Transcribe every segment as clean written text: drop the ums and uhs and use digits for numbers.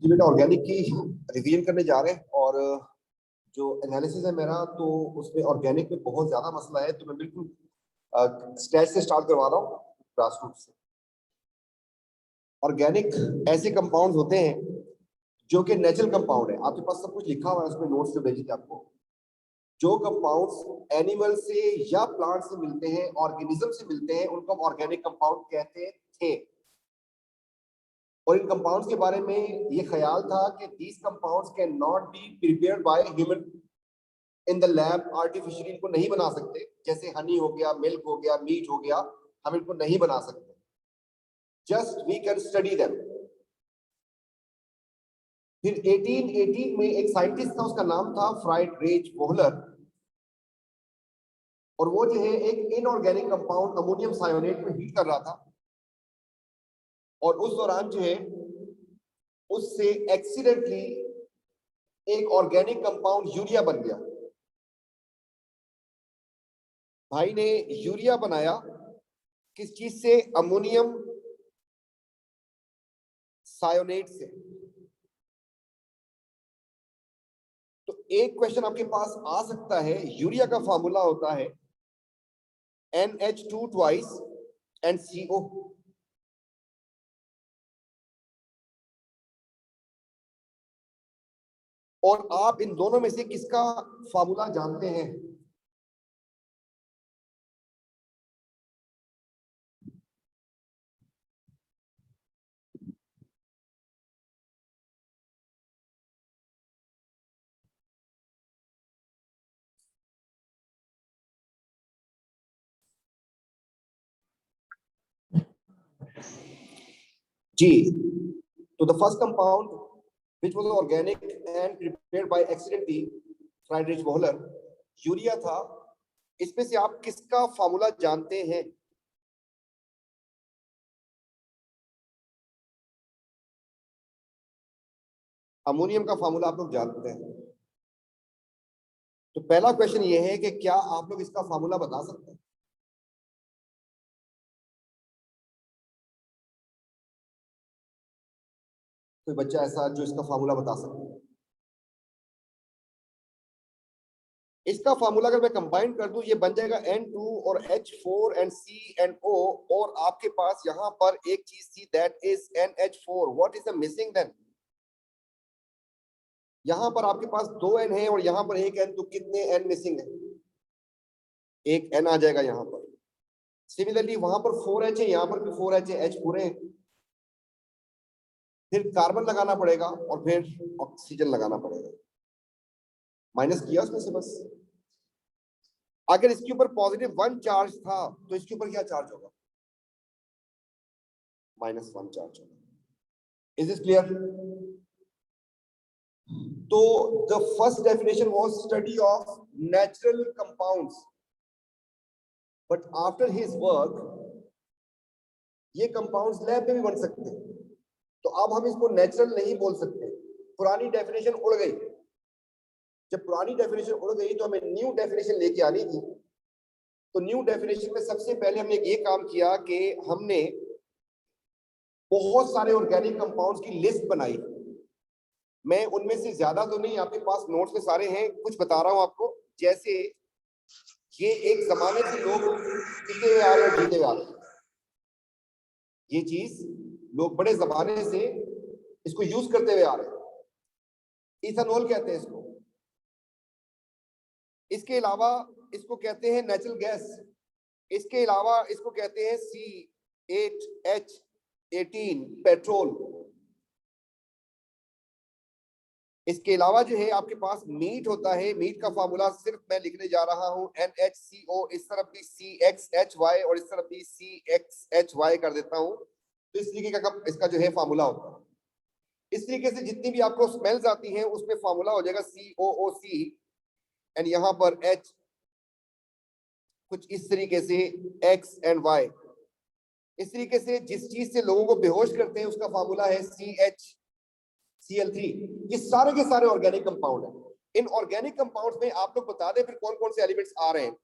जी बेटा ऑर्गेनिक की रिवीजन करने जा रहे हैं और जो एनालिसिस है मेरा तो उसमें ऑर्गेनिक में बहुत ज्यादा मसला है, तो मैं बिल्कुल स्क्रैच से स्टार्ट करवा रहा हूँ, ग्रास रूट से। ऑर्गेनिक ऐसे कंपाउंड होते हैं जो कि नेचुरल कंपाउंड है, आपके पास सब कुछ लिखा हुआ है उसमें, नोट्स जो भेजे थे आपको। जो कंपाउंड्स एनिमल से या प्लांट से मिलते हैं, ऑर्गेनिज्म से मिलते हैं, उनको हम ऑर्गेनिक कंपाउंड कहते थे। और इन कंपाउंड्स के बारे में ये ख्याल था कि these compounds can not be prepared by human in the lab, artificially इनको नहीं बना सकते। जैसे हनी हो गया, मिल्क हो गया, मीट हो गया, हम इनको नहीं बना सकते, just we can study them. फिर 1818 में एक साइंटिस्ट था, उसका नाम था फ्राइडरिच वोहलर, और वो जो है एक इनऑर्गेनिक कंपाउंड अमोनियम सायोनेट में हीट कर रहा था, और उस दौरान जो है उससे एक्सीडेंटली एक ऑर्गेनिक कंपाउंड यूरिया बन गया। भाई ने यूरिया बनाया किस चीज से? अमोनियम सायोनेट से। तो एक क्वेश्चन आपके पास आ सकता है, यूरिया का फार्मूला होता है NH2 ट्वाइस एंड CO। और आप इन दोनों में से किसका फार्मूला जानते हैं? जी, तो the first compound which was organic and prepared by accidentally Friedrich Wohler, urea था। इसमें से आप किसका फार्मूला जानते हैं? अमोनियम का फार्मूला आप लोग जानते हैं। तो पहला क्वेश्चन ये है कि क्या आप लोग इसका फार्मूला बता सकते हैं? कोई बच्चा ऐसा जो इसका फार्मूला बता सकता है? इसका फार्मूला अगर मैं कंबाइन कर दूं, ये बन जाएगा N2 और H4 and C and O, और आपके पास यहां पर एक चीज थी, that is NH4। What is the missing then? यहां पर आपके पास 2 N है और यहां पर एक N, तो कितने N मिसिंग है? एक N आ जाएगा यहां पर। सिमिलरली वहां पर 4H है, यहां पर भी 4H है, H पूरे हैं। फिर कार्बन लगाना पड़ेगा और फिर ऑक्सीजन लगाना पड़ेगा। माइनस किया उसमें से बस। अगर इसके ऊपर +1 चार्ज था तो इसके ऊपर क्या चार्ज होगा? -1 चार्ज होगा। Is this clear? तो the first definition was study of natural compounds, but after his work ये कंपाउंड्स लैब में भी बन सकते हैं। तो अब हम इसको नेचुरल नहीं बोल सकते, पुरानी डेफिनेशन उड़ गई। जब पुरानी डेफिनेशन उड़ गई तो हमें न्यू डेफिनेशन लेके आनी थी। तो न्यू डेफिनेशन में सबसे पहले हमने ये काम किया कि हमने बहुत सारे ऑर्गेनिक कंपाउंड्स की लिस्ट बनाई। मैं उनमें से ज्यादा तो नहीं, आपके पास नोट्स में सारे हैं, कुछ बता रहा हूं आपको। जैसे ये एक जमाने से लोग पीते हुए आ रहे हैं, जीते हुए आ रहे हैं। ये चीज लोग बड़े जमाने से इसको यूज करते हुए आ रहे हैं। इथेनॉल कहते हैं इसको। इसके अलावा इसको कहते हैं नेचुरल गैस। इसके अलावा इसको कहते हैं C8H18 पेट्रोल। इसके अलावा जो है आपके पास मीट होता है। मीट का फार्मूला सिर्फ मैं लिखने जा रहा हूं NHCO, इस तरफ भी CXHY और इस तरफ भी CXHY कर देता हूं। तो इस तरीके का इसका जो है फार्मूला होता है। इस तरीके से जितनी भी आपको स्मेल्स आती हैं उसमें फार्मूला हो जाएगा COOC, एंड यहां पर H कुछ इस तरीके से X एंड Y। इस तरीके से जिस चीज से लोगों को बेहोश करते हैं उसका फार्मूला है CHCl3। ये सारे के सारे ऑर्गेनिक कंपाउंड हैं। इन ऑर्गेनिक कंपाउंड्स में आप लोग बता दें फिर कौन कौन से एलिमेंट्स आ रहे हैं।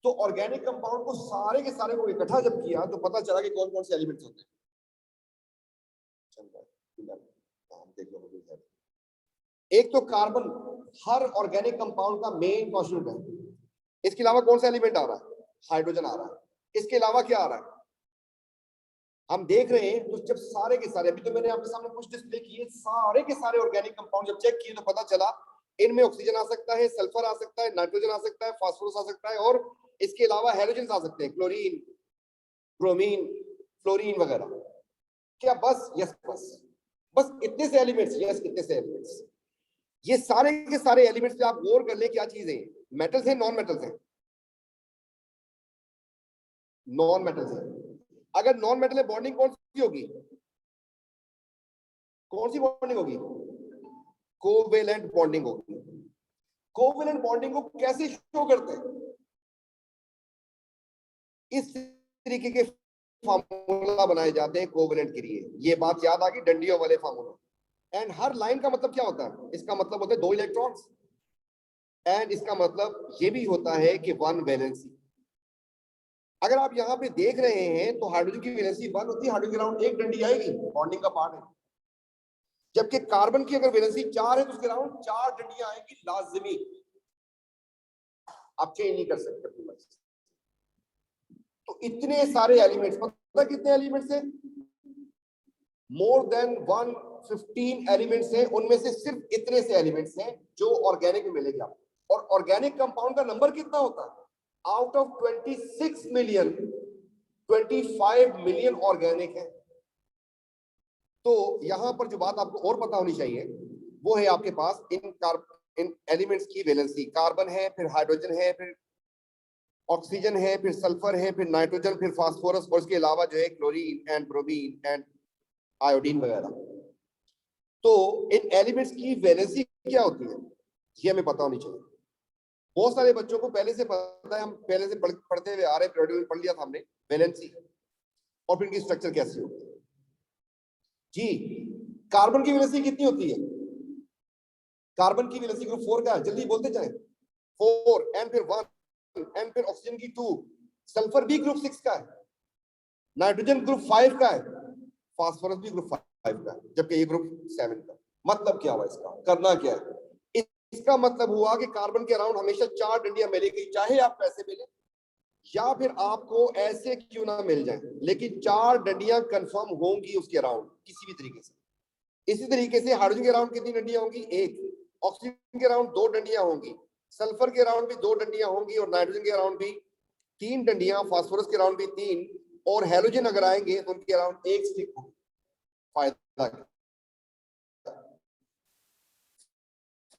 तो ऑर्गेनिक कंपाउंड को सारे के सारे को इकट्ठा जब किया तो पता चला कि कौन कौन से एलिमेंट्स होते हैं। देखो, एक तो कार्बन हर ऑर्गेनिक कंपाउंड का मेन कॉन्स्टिट्यूएंट है। इसके अलावा कौन सा एलिमेंट आ रहा है? हाइड्रोजन आ रहा है। इसके अलावा क्या आ रहा है हम देख रहे हैं? तो जब सारे के सारे, अभी तो मैंने आपके सामने कुछ डिस्प्ले किए, सारे के सारे ऑर्गेनिक कंपाउंड जब चेक किए तो पता चला इनमें ऑक्सीजन आ सकता है, सल्फर आ सकता है, नाइट्रोजन आ सकता है, फास्फोरस आ सकता है, और इसके अलावा हैलोजन आ सकते हैं, क्लोरीन, ब्रोमीन, फ्लोरीन वगैरह। क्या बस? यस, बस इतने से एलिमेंट्स। यस, इतने से एलिमेंट्स। ये सारे के सारे एलिमेंट्स पे आप गौर कर ले, क्या चीजें? मेटल्स हैं, नॉन मेटल्स हैं? नॉन मेटल्स हैं। अगर नॉन मेटल है, बॉन्डिंग कौन सी होगी? कौन सी बॉन्डिंग होगी? कोवेलेंट बॉन्डिंग होगी। कोवेलेंट बॉन्डिंग को कैसे शो करते हैं? इस तरीके के फार्मूला बनाए जाते हैं कोवेलेंट के लिए। ये बात याद आ गई, डंडियों वाले फार्मूला। एंड हर लाइन का मतलब क्या होता है? इसका मतलब होता है 2 इलेक्ट्रॉन्स, एंड इसका मतलब ये भी होता है कि 1 वैलेंसी। अगर आप यहाँ पे देख रहे हैं तो हाइड्रोजन की वैलेंसी 1 होती है, हाइड्रोजन के अराउंड 1 डंडी आएगी, बॉन्डिंग का पार्ट है। जबकि कार्बन की अगर वैलेंसी 4 है तो उसके अराउंड 4 डंडियां आएंगी लाजमी। आप चेंज नहीं कर सकते अपनी मर्जी से। तो इतने सारे एलिमेंट्स, पता कितने एलिमेंट्स हैं? मोर देन 115 एलिमेंट्स हैं। उनमें से सिर्फ इतने से एलिमेंट्स हैं जो ऑर्गेनिक में मिलेंगे आपको। और ऑर्गेनिक कंपाउंड का नंबर कितना होता है? Out of 26 million 25 million organic है। तो यहां पर जो बात आपको और पता होनी चाहिए वो है आपके पास इन एलिमेंट्स की वैलेंसी। कार्बन है, फिर हाइड्रोजन है, फिर ऑक्सीजन है, फिर सल्फर है, फिर नाइट्रोजन, फिर फास्फोरस, और इसके अलावा जो है chlorine and bromine and iodine वगैरह। तो इन एलिमेंट्स की वैलेंसी क्या होती है ये हमें पता होनी चाहिए। बहुत सारे बच्चों को पहले से पता है, हम पहले से पढ़ते हुए आ रहे, पीरियड में पढ़ लिया था हमने वैलेंसी और फिर इनकी स्ट्रक्चर कैसी होती है। जी, कार्बन की वैलेंसी कितनी होती है? कार्बन की वैलेंसी ग्रुप 4 का है, जल्दी बोलते जाए। 4 एंड फिर 1 एंड फिर ऑक्सीजन की 2, सल्फर भी ग्रुप 6 का है, नाइट्रोजन ग्रुप 5 का है, फास्फोरस भी ग्रुप 5 का है, जबकि ये ग्रुप 7 का। मतलब क्या हुआ इसका? करना क्या है? इसका मतलब हुआ कि कार्बन के अराउंड हमेशा 4 डंडियां मिलेगी, चाहे आप पैसे मिले या फिर आपको ऐसे क्यों ना मिल जाए, लेकिन 4 डंडियां कंफर्म होंगी उसके अराउंड किसी भी तरीके से। इसी तरीके से हाइड्रोजन के अराउंड कितनी डंडियां होंगी? 1। ऑक्सीजन के अराउंड 2 डंडियां होंगी, सल्फर के अराउंड भी 2 डंडियां होंगी, और नाइट्रोजन के अराउंड भी 3 डंडियां, फास्फोरस के अराउंड भी 3, और हैलोजन अगर आएंगे तो उनके अराउंड 1 स्टिक होगी।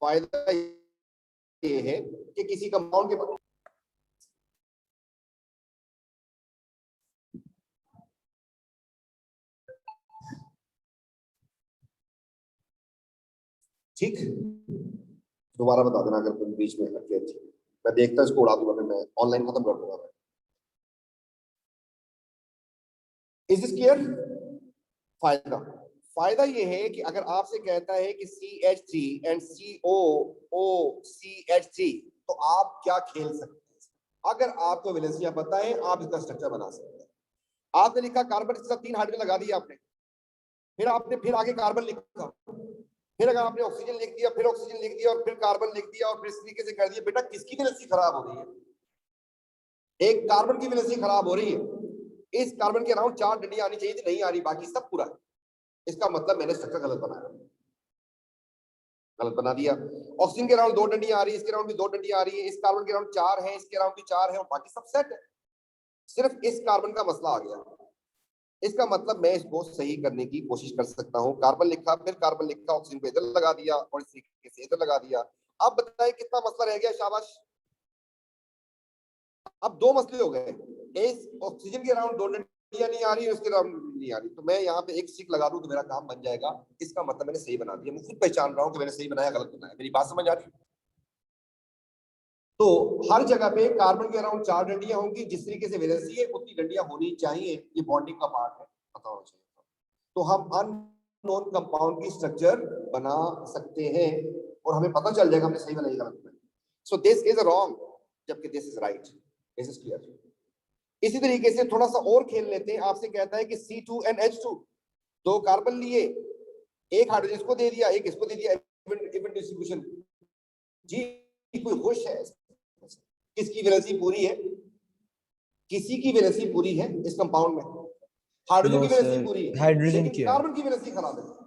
फायदा ये है कि किसी कंपाउंड के, ठीक, दोबारा बता देना अगर तुम बीच में अटके। मैं देखता इसको उड़ा दूंगा, फिर मैं ऑनलाइन खत्म कर दूंगा। Is this clear? फायदा फायदा ये है कि अगर आपसे कहता है कि CH3 एंड COOCH3, तो आप क्या खेल सकते हैं? अगर आपको वैलेंसियां पता है, आप इसका स्ट्रक्चर बना सकते हैं। आपने लिखा कार्बन के साथ 3 हाइड्रोजन लगा दिया आपने, फिर आपने फिर आगे कार्बन लिखा, फिर अगर आपने ऑक्सीजन लिख दिया, फिर ऑक्सीजन लिख दिया, और फिर कार्बन लिख दिया, और फिर इस तरीके से कर दिया, बेटा किसकी वैलेंसी खराब हो रही है? एक कार्बन की वैलेंसी खराब हो रही है। इस कार्बन के अराउंड 4 डंडियां आनी चाहिए थी, नहीं आ रही, बाकी सब पूरा है। इसका मतलब मैंने स्ट्रक्चर गलत बनाया, गलत बना दिया। ऑक्सीजन के अराउंड 2 डंडियां आ रही है, इसके अराउंड भी 2 डंडियां आ रही है, इस कार्बन के अराउंड 4 है, इसके अराउंड भी 4 है, और बाकी सब सेट है। सिर्फ इस कार्बन का मसला आ गया। इसका मतलब मैं इसको सही करने की कोशिश कर सकता हूँ। कार्बन लिखा, फिर कार्बन लिखा, ऑक्सीजन को इधर लगा दिया, और इस तरीके से इधर लगा दिया। अब बताएं कितना मसला रह गया? शाबाश। अब 2 मसले हो गए, इस ऑक्सीजन के अराउंड 2 डंडियां नहीं आ रही है, उसके अराउंड नहीं आ रही, तो मैं यहाँ पे एक स्टिक लगा दूं तो मेरा काम बन जाएगा। इसका मतलब मैंने सही बना दिया। मैं खुद पहचान रहा हूँ कि मैंने सही बनाया, गलत बनाया। मेरी बात समझ आ रही है? तो हर जगह पे कार्बन के अराउंड 4 डंडियां होंगी, जिस तरीके से वैलेंसी है उतनी डंडियां होनी चाहिए। ये बॉन्डिंग का पार्ट है, पता होना चाहिए। तो हम अननोन कंपाउंड की स्ट्रक्चर बना सकते हैं, और हमें पता चल जाएगा हमने सही बनाई, गलत बनाई। सो दिस इज रॉन्ग, जबकि this is right. This is clear. इसी तरीके से थोड़ा सा और खेल लेते हैं। आपसे कहता है कि C2 and H2, 2 कार्बन लिए, एक हाइड्रोजन इसको दे दिया, एक इसको दे दिया, इवन डिस्ट्रीब्यूशन। जी कोई खुश है? किसकी वैलेंसी पूरी है? किसी की वैलेंसी पूरी है इस कंपाउंड में? हाइड्रोजन नो की वैलेंसी सर, पूरी है, हाइड्रोजन लेकिन की है। कार्बन की वैलेंसी खराब है।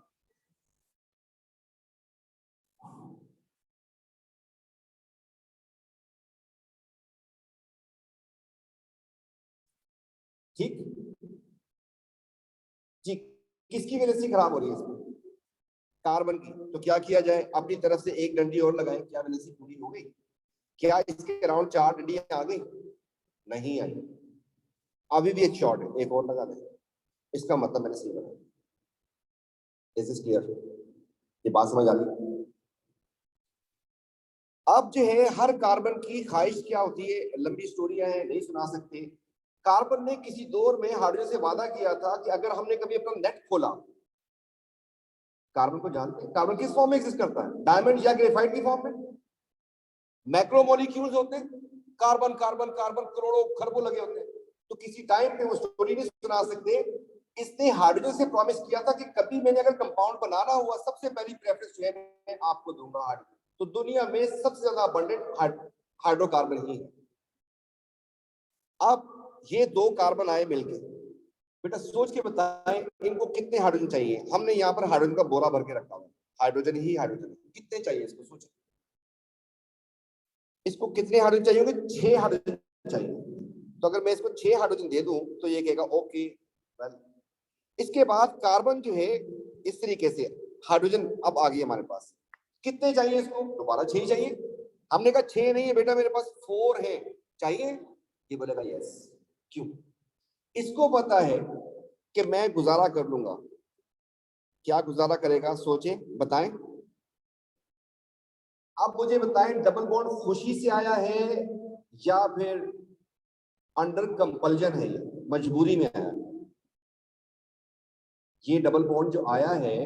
ठीक जी, किसकी वैलेंसी खराब हो रही है इसमें? कार्बन की। तो क्या किया जाए, अपनी तरफ से एक डंडी और लगाए, क्या वैलेंसी पूरी हो गई? क्या इसके अराउंड 4 डंडियां आ गई? नहीं आई, अभी भी एक शॉर्ट है, एक और लगा दें। इसका मतलब मैंने सही बताया। दिस इज क्लियर, ये बात समझ आ गई? अब जो है हर कार्बन की ख्वाहिश क्या होती है, लंबी स्टोरियां हैं, नहीं सुना सकते। कार्बन ने किसी दौर में हाइड्रोजन से वादा किया था कि अगर हमने कभी अपना नेट खोला, कार्बन को जानते हैं, कार्बन किस फॉर्म में एग्जिस्ट करता है? डायमंड या ग्रेफाइट की फॉर्म में। मैक्रोमोलिक्यूल्स होते हैं, कार्बन कार्बन कार्बन करोड़ों खरबों लगे होते हैं। तो किसी टाइम पे वो स्टोरी नहीं सुना सकते। इसने हाइड्रोजन से प्रॉमिस किया था कि कभी मैंने अगर कंपाउंड बनाना हुआ, सबसे पहली प्रेफरेंस जो है मैं आपको दूंगा हाइड्रोजन। तो दुनिया में सबसे ज्यादा अबंडेंट हाइड्रोकार्बन ही है। अब ये दो कार्बन आए मिलके, बेटा सोच के बताएं इनको कितने हाइड्रोजन चाहिए? हमने यहाँ पर हाइड्रोजन का बोरा भर के रखा हुआ, हाइड्रोजन ही हाइड्रोजन, कितने चाहिए इसको सोचें। इसको कितने हाइड्रोजन चाहिए होंगे? 6 हाइड्रोजन चाहिए। तो अगर मैं इसको 6 हाइड्रोजन दे दूं तो ये कहेगा ओके वेल। इसके बाद कार्बन जो है इस तरीके से, हाइड्रोजन अब आ गई हमारे पास, कितने चाहिए इसको? दोबारा 6 चाहिए। हमने कहा 6 नहीं है बेटा, मेरे पास 4 है, चाहिए? ये बोलेगा यस। क्यों? इसको पता है कि मैं गुजारा कर लूंगा। क्या गुजारा करेगा, सोचें, बताएं। अब मुझे बताएं, डबल बॉन्ड खुशी से आया है या फिर अंडर कंपल्जन है? ये मजबूरी में आया। ये डबल बॉन्ड जो आया है,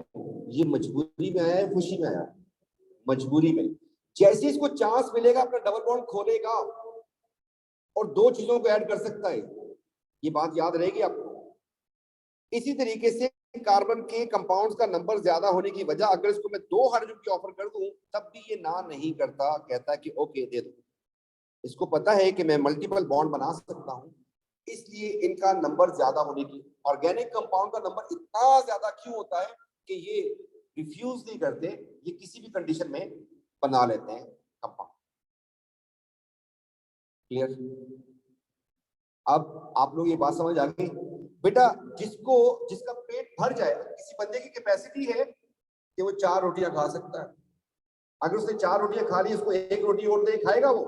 ये मजबूरी में आया है, खुशी में आया है? मजबूरी में। जैसे इसको चांस मिलेगा अपना डबल बॉन्ड खोलेगा और 2 चीजों को ऐड कर सकता है। ये बात याद रहेगी आपको। इसी तरीके से कार्बन के कंपाउंड्स का नंबर ज्यादा होने की वजह, अगर इसको मैं 2 हाइड्रोजन की ऑफर कर दूं तब भी ये ना नहीं करता, कहता है कि ओके दे दो। इसको पता है कि मैं मल्टीपल बॉन्ड बना सकता हूं, इसलिए इनका नंबर ज्यादा होने की। ऑर्गेनिक कंपाउंड का नंबर इतना ज्यादा क्यों होता है कि ये रिफ्यूज नहीं करते, ये किसी भी कंडीशन में बना लेते हैं कंपाउंड। क्लियर? अब आप लोग ये बात समझ आ गई बेटा? जिसका पेट भर जाए, किसी बंदे की कैपेसिटी है कि वो 4 रोटियां खा सकता है। अगर उसने 4 रोटियां खा ली, उसको 1 रोटी और दे, खाएगा वो?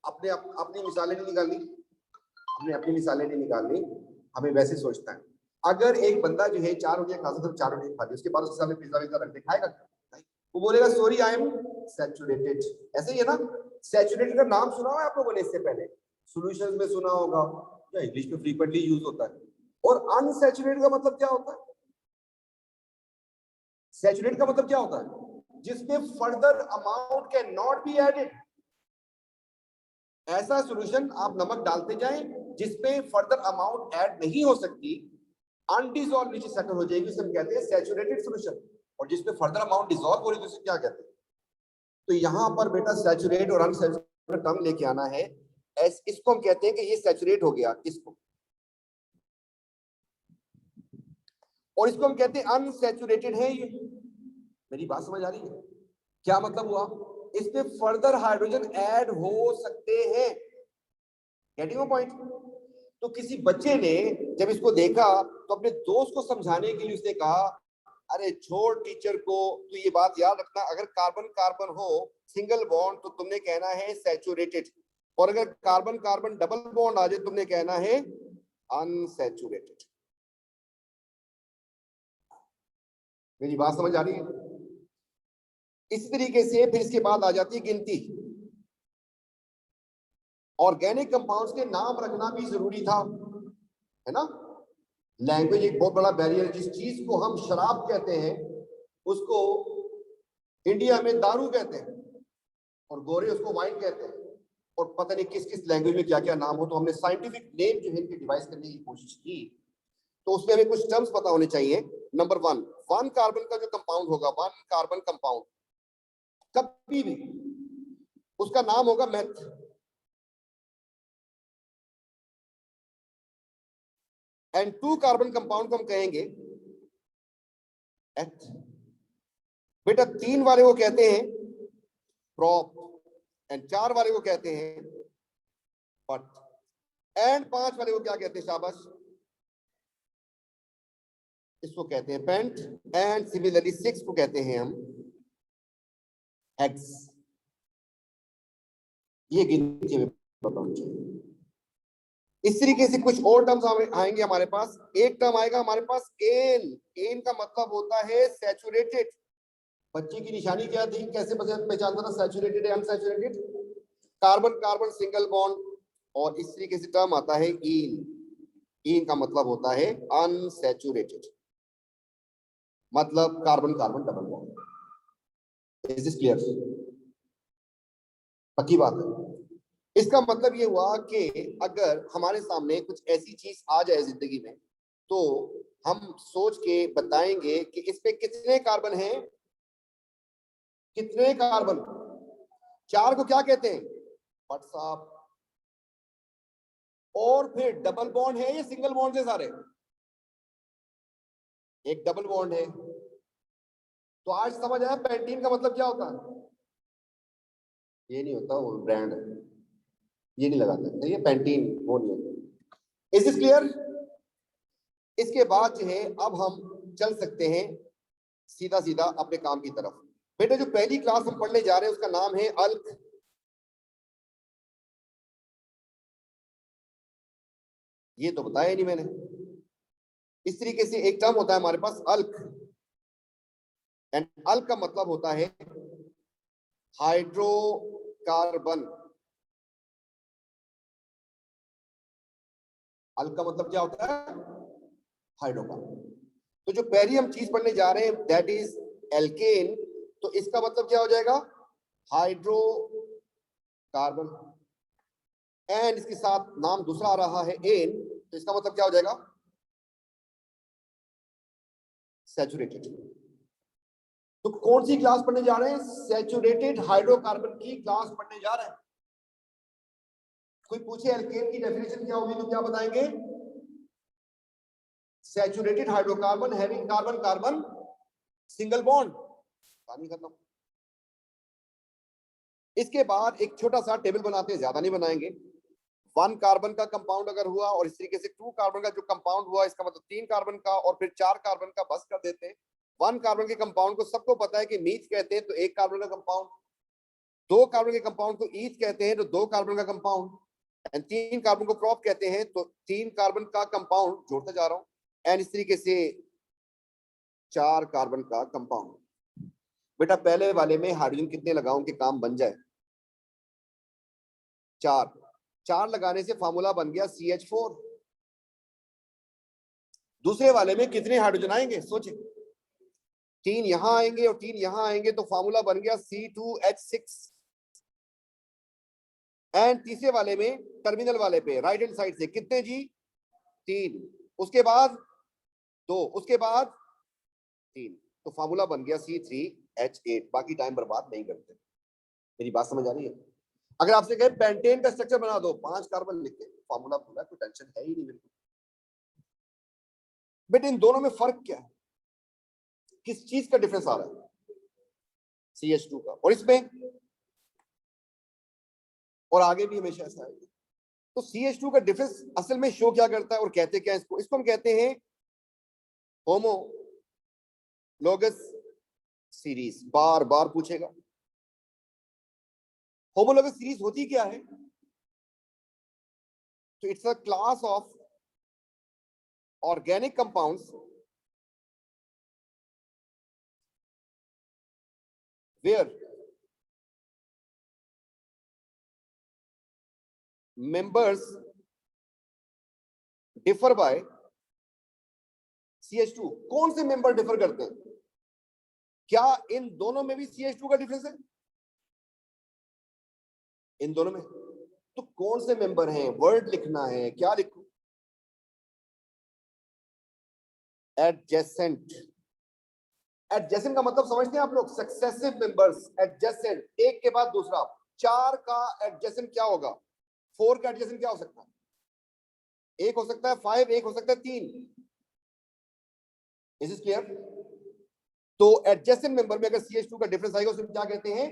अपनी मिसालें नहीं निकालनी, हमने अपनी मिसालें नहीं निकालनी, हमें वैसे सोचता है। अगर एक बंदा जो है 4 रोटियां खा सकता है, 4 रोटियां खा ली, उसके बाद उसके सामने पिज्जा विज्जा रख दे, खाएगा? वो बोलेगा सॉरी आई एम सैचुरेटेड। ऐसे ही है ना? सैचुरेटेड का नाम सुना हुआ है आप लोगों ने इससे पहले? सॉल्यूशंस में सुना होगा या इंग्लिश में फ्रीक्वेंटली यूज होता है। और अनसैचुरेटेड का मतलब क्या होता है? सैचुरेटेड का मतलब क्या होता है? जिसमें further amount can not be added. ऐसा सॉल्यूशन आप नमक डालते जाएं जिसमें फर्दर अमाउंट ऐड नहीं हो सकती, अनडिसॉल्व नीचे सेटल हो जाएगी, उसे हम कहते हैं सैचुरेटेड सॉल्यूशन। और जिसमें फर्दर अमाउंट डिसॉल्व हो रही है तो उसे क्या कहते हैं? तो यहां पर बेटा सैचुरेट और अनसैचुरेटेड टर्म लेके आना है। इसको हम कहते हैं कि ये सैचुरेट हो गया, इसको, और इसको हम कहते हैं अनसैचुरेटेड है ये। मेरी बात समझ आ रही है? क्या मतलब हुआ? इसमें फर्दर हाइड्रोजन ऐड हो सकते हैं। Getting point? तो किसी बच्चे ने जब इसको देखा तो अपने दोस्त को समझाने के लिए उसने कहा, अरे छोड़ टीचर को, तो ये बात याद रखना, अगर कार्बन कार्बन हो सिंगल बॉन्ड तो तुमने कहना है सैचुरेटेड, और अगर कार्बन कार्बन डबल बॉन्ड आ जाए तुमने कहना है अनसैचुरेटेड। मेरी बात समझ आ रही है? इस तरीके से फिर इसके बाद आ जाती है गिनती। ऑर्गेनिक कंपाउंड्स के नाम रखना भी जरूरी था, है ना? लैंग्वेज एक बहुत बड़ा बैरियर। जिस चीज को हम शराब कहते हैं उसको इंडिया में दारू कहते हैं, और गोरे उसको वाइन कहते हैं, और पता नहीं किस किस लैंग्वेज में क्या क्या नाम हो। तो हमने साइंटिफिक नेम जो है इनके डिवाइस करने की कोशिश की। तो उसमें हमें कुछ टर्म्स पता होने चाहिए। नंबर वन कार्बन का जो कंपाउंड होगा, वन कार्बन कंपाउंड, कभी भी उसका नाम होगा meth. And two carbon compound को हम कहेंगे एथ। बेटा 3 वाले को कहते हैं प्रॉप, एंड 4 वाले को कहते हैं पट, एंड 5 वाले को क्या कहते हैं, शाबाश, इसको कहते हैं पेंट, एंड सिमिलरली 6 को कहते हैं हम हेक्स। ये गिनती हमें पता होनी चाहिए। इस तरीके से कुछ और टर्म्स आएंगे हमारे पास। एक टर्म आएगा हमारे पास एन। एन का मतलब होता है सैचुरेटेड। बच्चे की निशानी क्या थी, कैसे पहचानता था सैचुरेटेड है unsaturated? Carbon carbon single bond, और इस तरीके से टर्म आता है इन। इन का मतलब होता है अनसैचुरेटेड, मतलब carbon carbon double bond. Is this clear? पक्की बात है। इसका मतलब ये हुआ कि अगर हमारे सामने कुछ ऐसी चीज आ जाए जिंदगी में, तो हम सोच के बताएंगे कि इस पे कितने कार्बन हैं, कितने कार्बन। 4 को क्या कहते हैं, व्हाट्सएप। और फिर डबल बॉन्ड है, ये सिंगल बॉन्ड से सारे, एक डबल बॉन्ड है। तो आज समझ आया पेंटीन का मतलब क्या होता है? ये नहीं होता, वो ब्रांड है, ये नहीं लगाते, ये पेंटीन वो नहीं होता। Is this clear? इसके बाद जो है अब हम चल सकते हैं सीधा सीधा अपने काम की तरफ। बेटे जो पहली क्लास हम पढ़ने जा रहे हैं उसका नाम है अल्क। ये तो बताया नहीं मैंने। इस तरीके से एक टर्म होता है हमारे पास अल्क, एंड अल्क का मतलब होता है हाइड्रोकार्बन। अल्क का मतलब क्या होता है, हाइड्रोकार्बन। तो जो पहली हम चीज पढ़ने जा रहे हैं दैट इज एल्केन। तो इसका मतलब क्या हो जाएगा, हाइड्रोकार्बन, एंड इसके साथ नाम दूसरा आ रहा है एन, तो इसका मतलब क्या हो जाएगा, सैचुरेटेड। तो कौन सी क्लास पढ़ने जा रहे हैं, सैचुरेटेड हाइड्रोकार्बन की क्लास पढ़ने जा रहे हैं। कोई पूछे एल्केन की डेफिनेशन क्या होगी तो क्या बताएंगे, saturated hydrocarbon having carbon carbon single bond. पानी खत्म। इसके बाद एक छोटा सा टेबल बनाते हैं, ज्यादा नहीं बनाएंगे। 1 कार्बन का कंपाउंड अगर हुआ और इस तरीके से 2 कार्बन का जो कंपाउंड हुआ, इसका मतलब 3 कार्बन का और फिर 4 कार्बन का, बस कर देते हैं। 1 कार्बन के कंपाउंड को सबको पता है कि मीथ कहते हैं, तो 1 कार्बन का कंपाउंड। 2 कार्बन के कंपाउंड को ईथ कहते हैं, तो 2 कार्बन का कंपाउंड। एंड 3 कार्बन को प्रॉप कहते हैं, तो 3 कार्बन का कंपाउंड जोड़ते जा रहा हूं। एंड इस तरीके से 4 कार्बन का कंपाउंड। बेटा पहले वाले में हाइड्रोजन कितने लगाऊं कि काम बन जाए, 4। 4 लगाने से फार्मूला बन गया CH4। दूसरे वाले में कितने हाइड्रोजन आएंगे सोचे, 3 यहां आएंगे और 3 यहां आएंगे, तो फार्मूला बन गया C2H6। एंड तीसरे वाले में टर्मिनल वाले पे राइट हैंड साइड से कितने जी, 3, उसके बाद 2, उसके बाद 3, तो फार्मूला बन गया C3H8। बाकी टाइम बर्बाद नहीं करते। मेरी बात समझ आ रही है? अगर आपसे कहे पेंटेन का स्ट्रक्चर बना दो, 5 कार्बन लिख के फार्मूला पूरा, कोई टेंशन है ही नहीं बिल्कुल। बट इन दोनों में फर्क क्या है, किस चीज का डिफरेंस आ रहा है, CH2 का, और इसमें, और आगे भी हमेशा ऐसा आएगा। तो CH2 का डिफरेंस असल में शो क्या करता है और कहते क्या है इसको, इसको हम कहते हैं होमोलोगस सीरीज। बार बार पूछेगा होमोलोगस सीरीज होती क्या है। तो it's a class of organic compounds where members differ by CH2। कौन से मेंबर डिफर करते हैं, क्या इन दोनों में भी CH2 का डिफरेंस है, इन दोनों में? तो कौन से मेंबर हैं, वर्ड लिखना है, क्या लिखूं, एडजेसेंट। एडजेसेंट का मतलब समझते हैं आप लोग? Successive members. एडजेसेंट, एक के बाद दूसरा। 4 का एडजेसेंट क्या होगा? 4 का एडजेसेंट क्या हो सकता है? 1 हो सकता है, 5, 1 हो सकता है, 3। Is is clear? तो एडजेसेंट मेंबर में अगर CH2 का डिफरेंस आएगा उसमें क्या कहते हैं?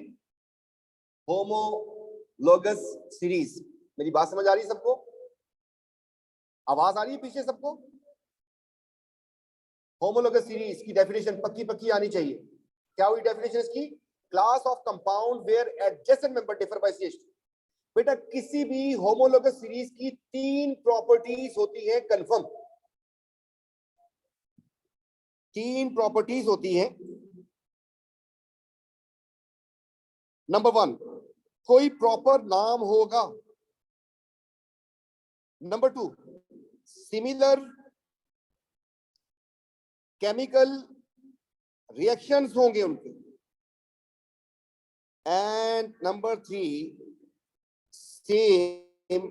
Homologous series. मेरी बात समझ आ रही है सबको? आवाज आ रही है पीछे सबको? होमोलोगस सीरीज की डेफिनेशन पक्की पक्की आनी चाहिए। क्या हुई डेफिनेशन इसकी? Class of compound where adjacent member differ by CH2। बेटा किसी भी होमोलोगस सीरीज की 3 प्रॉपर्टीज होती है कंफर्म। 3 प्रॉपर्टीज होती है। नंबर 1, कोई प्रॉपर नाम होगा। नंबर 2, सिमिलर केमिकल रिएक्शंस होंगे उनके। एंड नंबर 3, सेम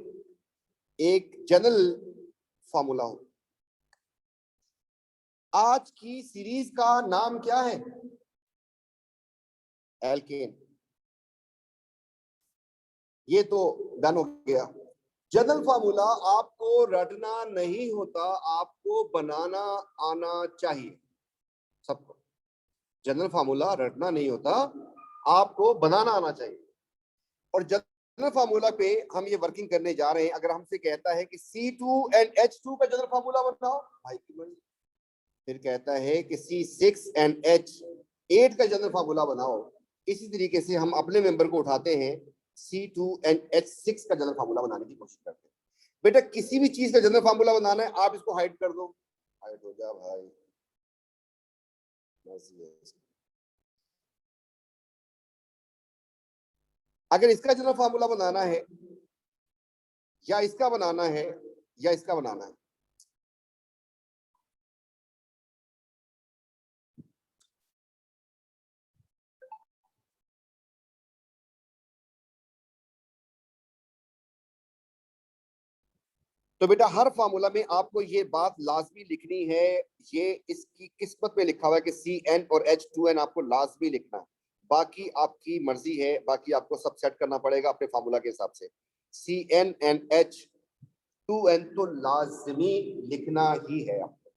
एक जनरल फॉर्मूला हो। आज की सीरीज का नाम क्या है? एल्केन। ये तो डन हो गया। जनरल फार्मूला आपको रटना नहीं होता, आपको बनाना आना चाहिए सबको। जनरल फार्मूला रटना नहीं होता, आपको बनाना आना चाहिए। और जनरल फार्मूला पे हम ये वर्किंग करने जा रहे हैं। अगर हमसे कहता है कि C2NH2 का जनरल फार्मूला बनाओ, भाई की मर्जी। फिर कहता है कि C6NH8 का जनरल फार्मूला बनाओ। इसी तरीके से हम अपने मेंबर को उठाते हैं, C2NH6 का जनरल फार्मूला बनाने की कोशिश करते हैं। बेटा किसी भी चीज का जनरल फार्मूला बनाना है, आप इसको हाइड कर दो, हाइड हो जा भाई। अगर इसका जनरल फार्मूला बनाना है, या इसका बनाना है, या इसका बनाना है, तो बेटा हर फार्मूला में आपको ये बात लाजमी लिखनी है। ये इसकी किस्मत में लिखा हुआ है कि CN और H2N आपको लाजमी लिखना है। बाकी आपकी मर्जी है, बाकी आपको सब सेट करना पड़ेगा अपने फार्मूला के हिसाब से। CN and H2N तो लाजमी लिखना ही है आपको।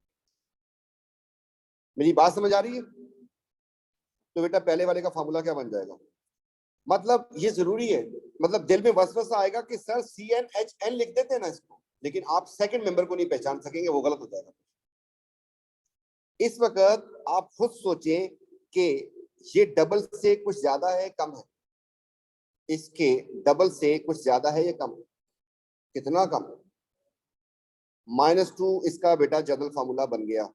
मेरी बात समझ आ रही है? तो बेटा पहले वाले का फार्मूला क्या बन जाएगा? मतलब ये जरूरी है, मतलब दिल में वसवसा आएगा कि सर CNHN लिख देते हैं ना इसको, लेकिन आप सेकंड मेंबर को नहीं पहचान सकेंगे, वो गलत हो जाएगा। इस वक्त आप खुद सोचें कि ये डबल से कुछ ज्यादा है कम है? इसके डबल से कुछ ज्यादा है या कम? कितना कम? -2 इसका बेटा जनरल फार्मूला बन गया।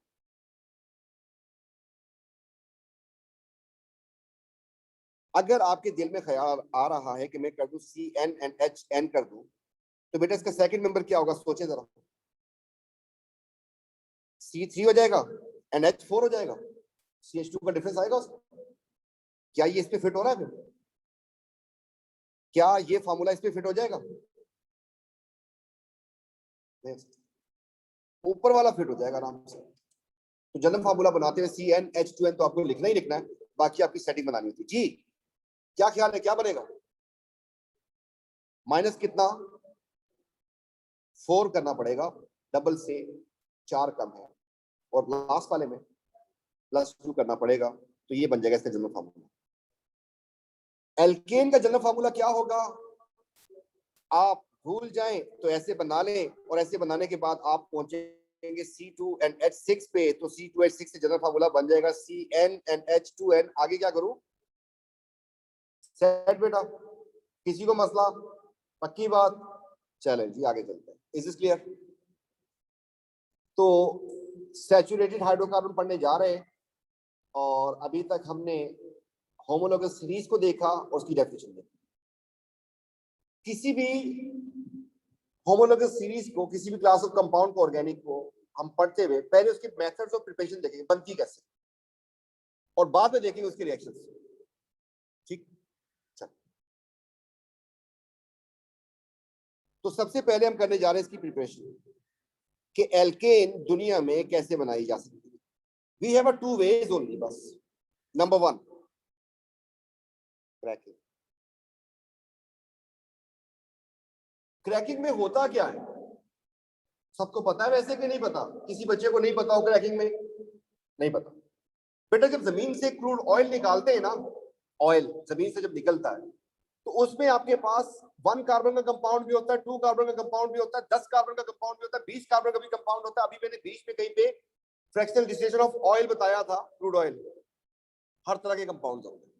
अगर आपके दिल में ख्याल आ रहा है कि मैं कर दूं CN and HN कर दूं, तो बेटा इसका सेकंड मेंबर क्या होगा? सोचे जरा। C3 हो जाएगा, NH4 हो जाएगा, CH2 का डिफरेंस आएगा उसमें। क्या ये इस पे फिट हो रहा है? फिर क्या ये फार्मूला इस पे फिट हो जाएगा? ऊपर वाला फिट हो जाएगा आराम से। तो जनरल फार्मूला बनाते हुए CnH2n तो आपको लिखना ही लिखना है, बाकी आपकी सेटिंग बनानी होती जी। क्या ख्याल है, क्या बनेगा? माइनस कितना? 4 करना पड़ेगा, डबल से 4 कम है, और लास्ट वाले में +2 करना पड़ेगा, तो ये बन जाएगा इसका जनरल फार्मूला। एल्केन का जनरल फार्मूला क्या होगा? आप भूल जाएं तो ऐसे बना लें, और ऐसे बनाने के बाद आप पहुंचेंगे C2NH6 पे, तो C2H6 से जनरल फार्मूला बन जाएगा CN and H2N। आगे क्या करूं? सेट बेटा, किसी को मसला? पक्की बात? चलें जी आगे चलते हैं। Is this clear? तो सैचुरेटेड हाइड्रोकार्बन पढ़ने जा रहे हैं, और अभी तक हमने होमोलोगस सीरीज को देखा और उसकी डेफिनेशन देखी। किसी भी होमोलोगस सीरीज को, किसी भी क्लास ऑफ कंपाउंड को, ऑर्गेनिक को हम पढ़ते हुए पहले उसके मेथड्स ऑफ प्रिपरेशन देखेंगे, बनती कैसे, और बाद में देखेंगे उसके रिएक्शंस। ठीक, चल। तो सबसे पहले हम करने जा रहे हैं इसकी प्रिपरेशन, कि एल्केन दुनिया में कैसे बनाई जा सकती है। We have a two ways only बस. Number one, cracking. क्रैकिंग में होता क्या है सबको पता है वैसे कि नहीं पता? किसी बच्चे को नहीं पता हो क्रैकिंग में? नहीं पता. बेटा जब जमीन से क्रूड ऑयल निकालते हैं ना, ऑयल जमीन से जब निकलता है तो उसमें आपके पास 1 कार्बन का कंपाउंड भी होता है, 2 कार्बन का कंपाउंड भी होता है, 10 कार्बन का कंपाउंड भी होता है, 20 कार्बन का भी कंपाउंड होता है. अभी मैंने बीच में कहीं पे फ्रैक्शनल डिस्टिलेशन ऑफ ऑयल बताया था, क्रूड ऑयल. हर तरह के कंपाउंड होते हैं.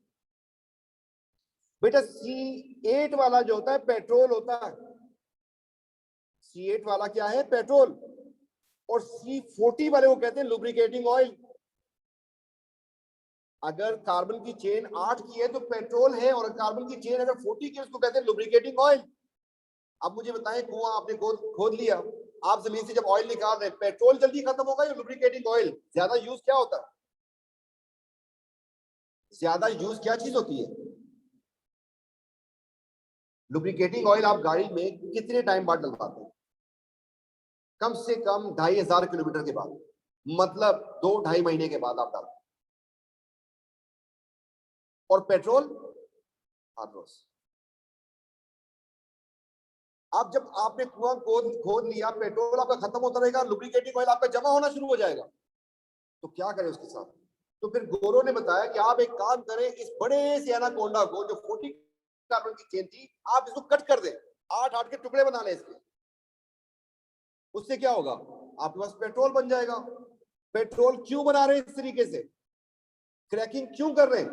बेटा C8 वाला जो होता है पेट्रोल होता है. C8 वाला क्या है? पेट्रोल. और C40 वाले को कहते हैं लुब्रिकेटिंग ऑयल. अगर कार्बन की चेन 8 की है तो पेट्रोल है, और कार्बन की चेन अगर 40 की है उसको कहते हैं लुब्रिकेटिंग ऑयल. अब मुझे बताएं, कुआं आपने खोद लिया, आप जमीन से जब ऑयल निकाल रहे हैं, पेट्रोल जल्दी खत्म होगा या लुब्रिकेटिंग ऑयल? ज्यादा यूज क्या होता है? ज्यादा यूज क्या चीज होती है? लुब्रिकेटिंग ऑयल आप गाड़ी में कितने टाइम बाद डलवाते हैं? कम से कम 2500 किलोमीटर के बाद, मतलब 2-2.5 महीने के बाद आप डालते हैं. और पेट्रोल हर रोज. अब जब आपने कुआं खोद लिया, पेट्रोल आपका खत्म होता रहेगा, लुब्रिकेटिंग ऑयल आपका जमा होना शुरू हो जाएगा. तो क्या करें उसके साथ? तो फिर गोरो ने बताया कि आप एक काम करें, इस बड़े से एनाकोंडा को जो 40 कार्बन की चेन थी, आप इसको कट कर दें, 8-8 के टुकड़े बना लें इसके. उससे क्या होगा? आपके पास पेट्रोल बन जाएगा. पेट्रोल क्यों बना रहे हैं इस तरीके से? क्रैकिंग क्यों कर रहे हैं?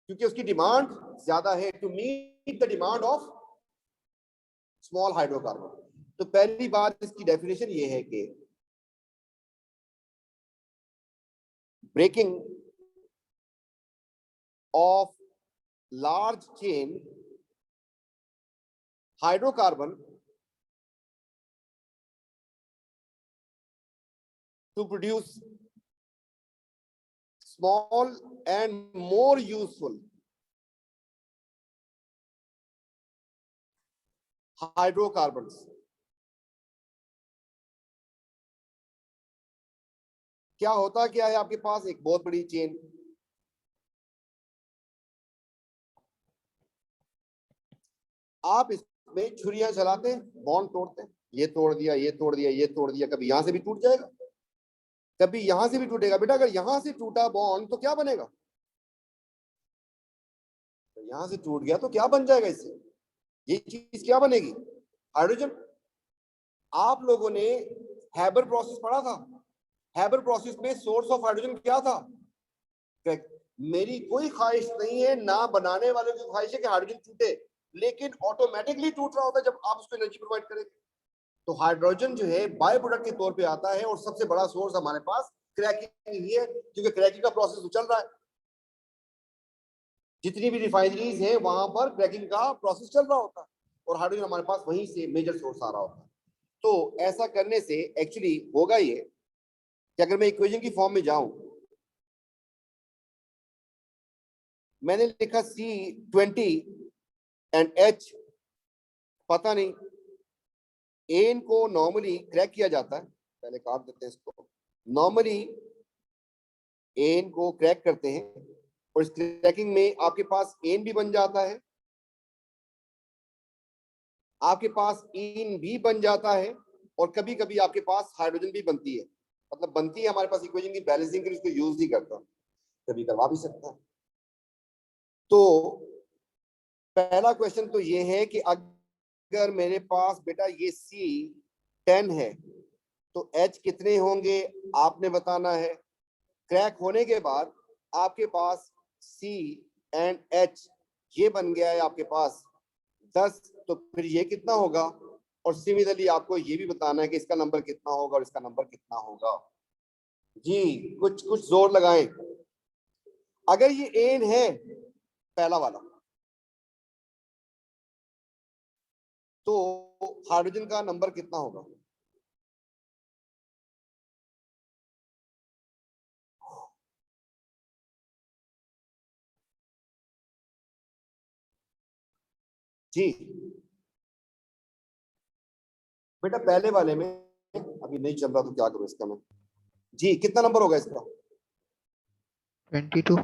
क्योंकि उसकी डिमांड ज्यादा है, to meet the demand of small hydrocarbon. तो पहली बात इसकी डेफिनेशन ये है कि breaking of large chain hydrocarbon to produce small and more useful hydrocarbons. क्या होता क्या है? आपके पास एक बहुत बड़ी चेन, आप इसमें छुरियां चलाते हैं, बॉन्ड तोड़ते हैं, ये तोड़ दिया, ये तोड़ दिया, ये तोड़ दिया. कभी यहां से भी टूट जाएगा, कभी यहां से भी टूटेगा. बेटा अगर यहां से टूटा बॉन्ड तो क्या बनेगा? तो यहां से टूट गया तो क्या बन जाएगा इससे? ये चीज क्या बनेगी? हाइड्रोजन. आप लोगों ने हैबर प्रोसेस पढ़ा था. हैबर प्रोसेस में सोर्स ऑफ हाइड्रोजन क्या था? मेरी कोई ख्वाहिश नहीं है, ना बनाने वाले की ख्वाहिश है कि हाइड्रोजन टूटे, लेकिन ऑटोमेटिकली टूट रहा होता है जब आप उसको एनर्जी प्रोवाइड करेंगे. तो हाइड्रोजन जो है बाय प्रोडक्ट के तौर पे आता है, और सबसे बड़ा सोर्स हमारे पास क्रैकिंग ही है, क्योंकि क्रैकिंग का प्रोसेस तो चल रहा है. जितनी भी रिफाइनरीज है वहां पर क्रैकिंग का प्रोसेस चल रहा होता है, और हाइड्रोजन हमारे पास वहीं से मेजर सोर्स आ रहा होता है. तो ऐसा करने से एक्चुअली होगा ये कि अगर मैं इक्वेशन की फॉर्म में जाऊं, मैंने लिखा C20 एंड H, पता नहीं. एन को नॉर्मली क्रैक किया जाता है, पहले काट देते हैं इसको. नॉर्मली एन को क्रैक करते हैं, और इस क्रैकिंग में आपके पास एन भी बन जाता है, आपके पास इन भी बन जाता है, और कभी कभी आपके पास हाइड्रोजन भी बनती है. मतलब बनती है हमारे पास इक्वेशन की बैलेंसिंग के लिए, उसको यूज नहीं करता, कभी करवा भी सकता है. तो पहला क्वेश्चन तो ये है कि अगर मेरे पास बेटा ये C10 है तो H कितने होंगे आपने बताना है. क्रैक होने के बाद आपके पास C एंड H ये बन गया है आपके पास 10, तो फिर ये कितना होगा? और सिमिलरली आपको ये भी बताना है कि इसका नंबर कितना होगा और इसका नंबर कितना होगा. जी कुछ कुछ जोर लगाएं. अगर ये एन है पहला वाला, तो हाइड्रोजन का नंबर कितना होगा? जी बेटा पहले वाले में अभी नहीं चल रहा, तो क्या करूं इसका मैं. जी कितना नंबर होगा इसका? 22।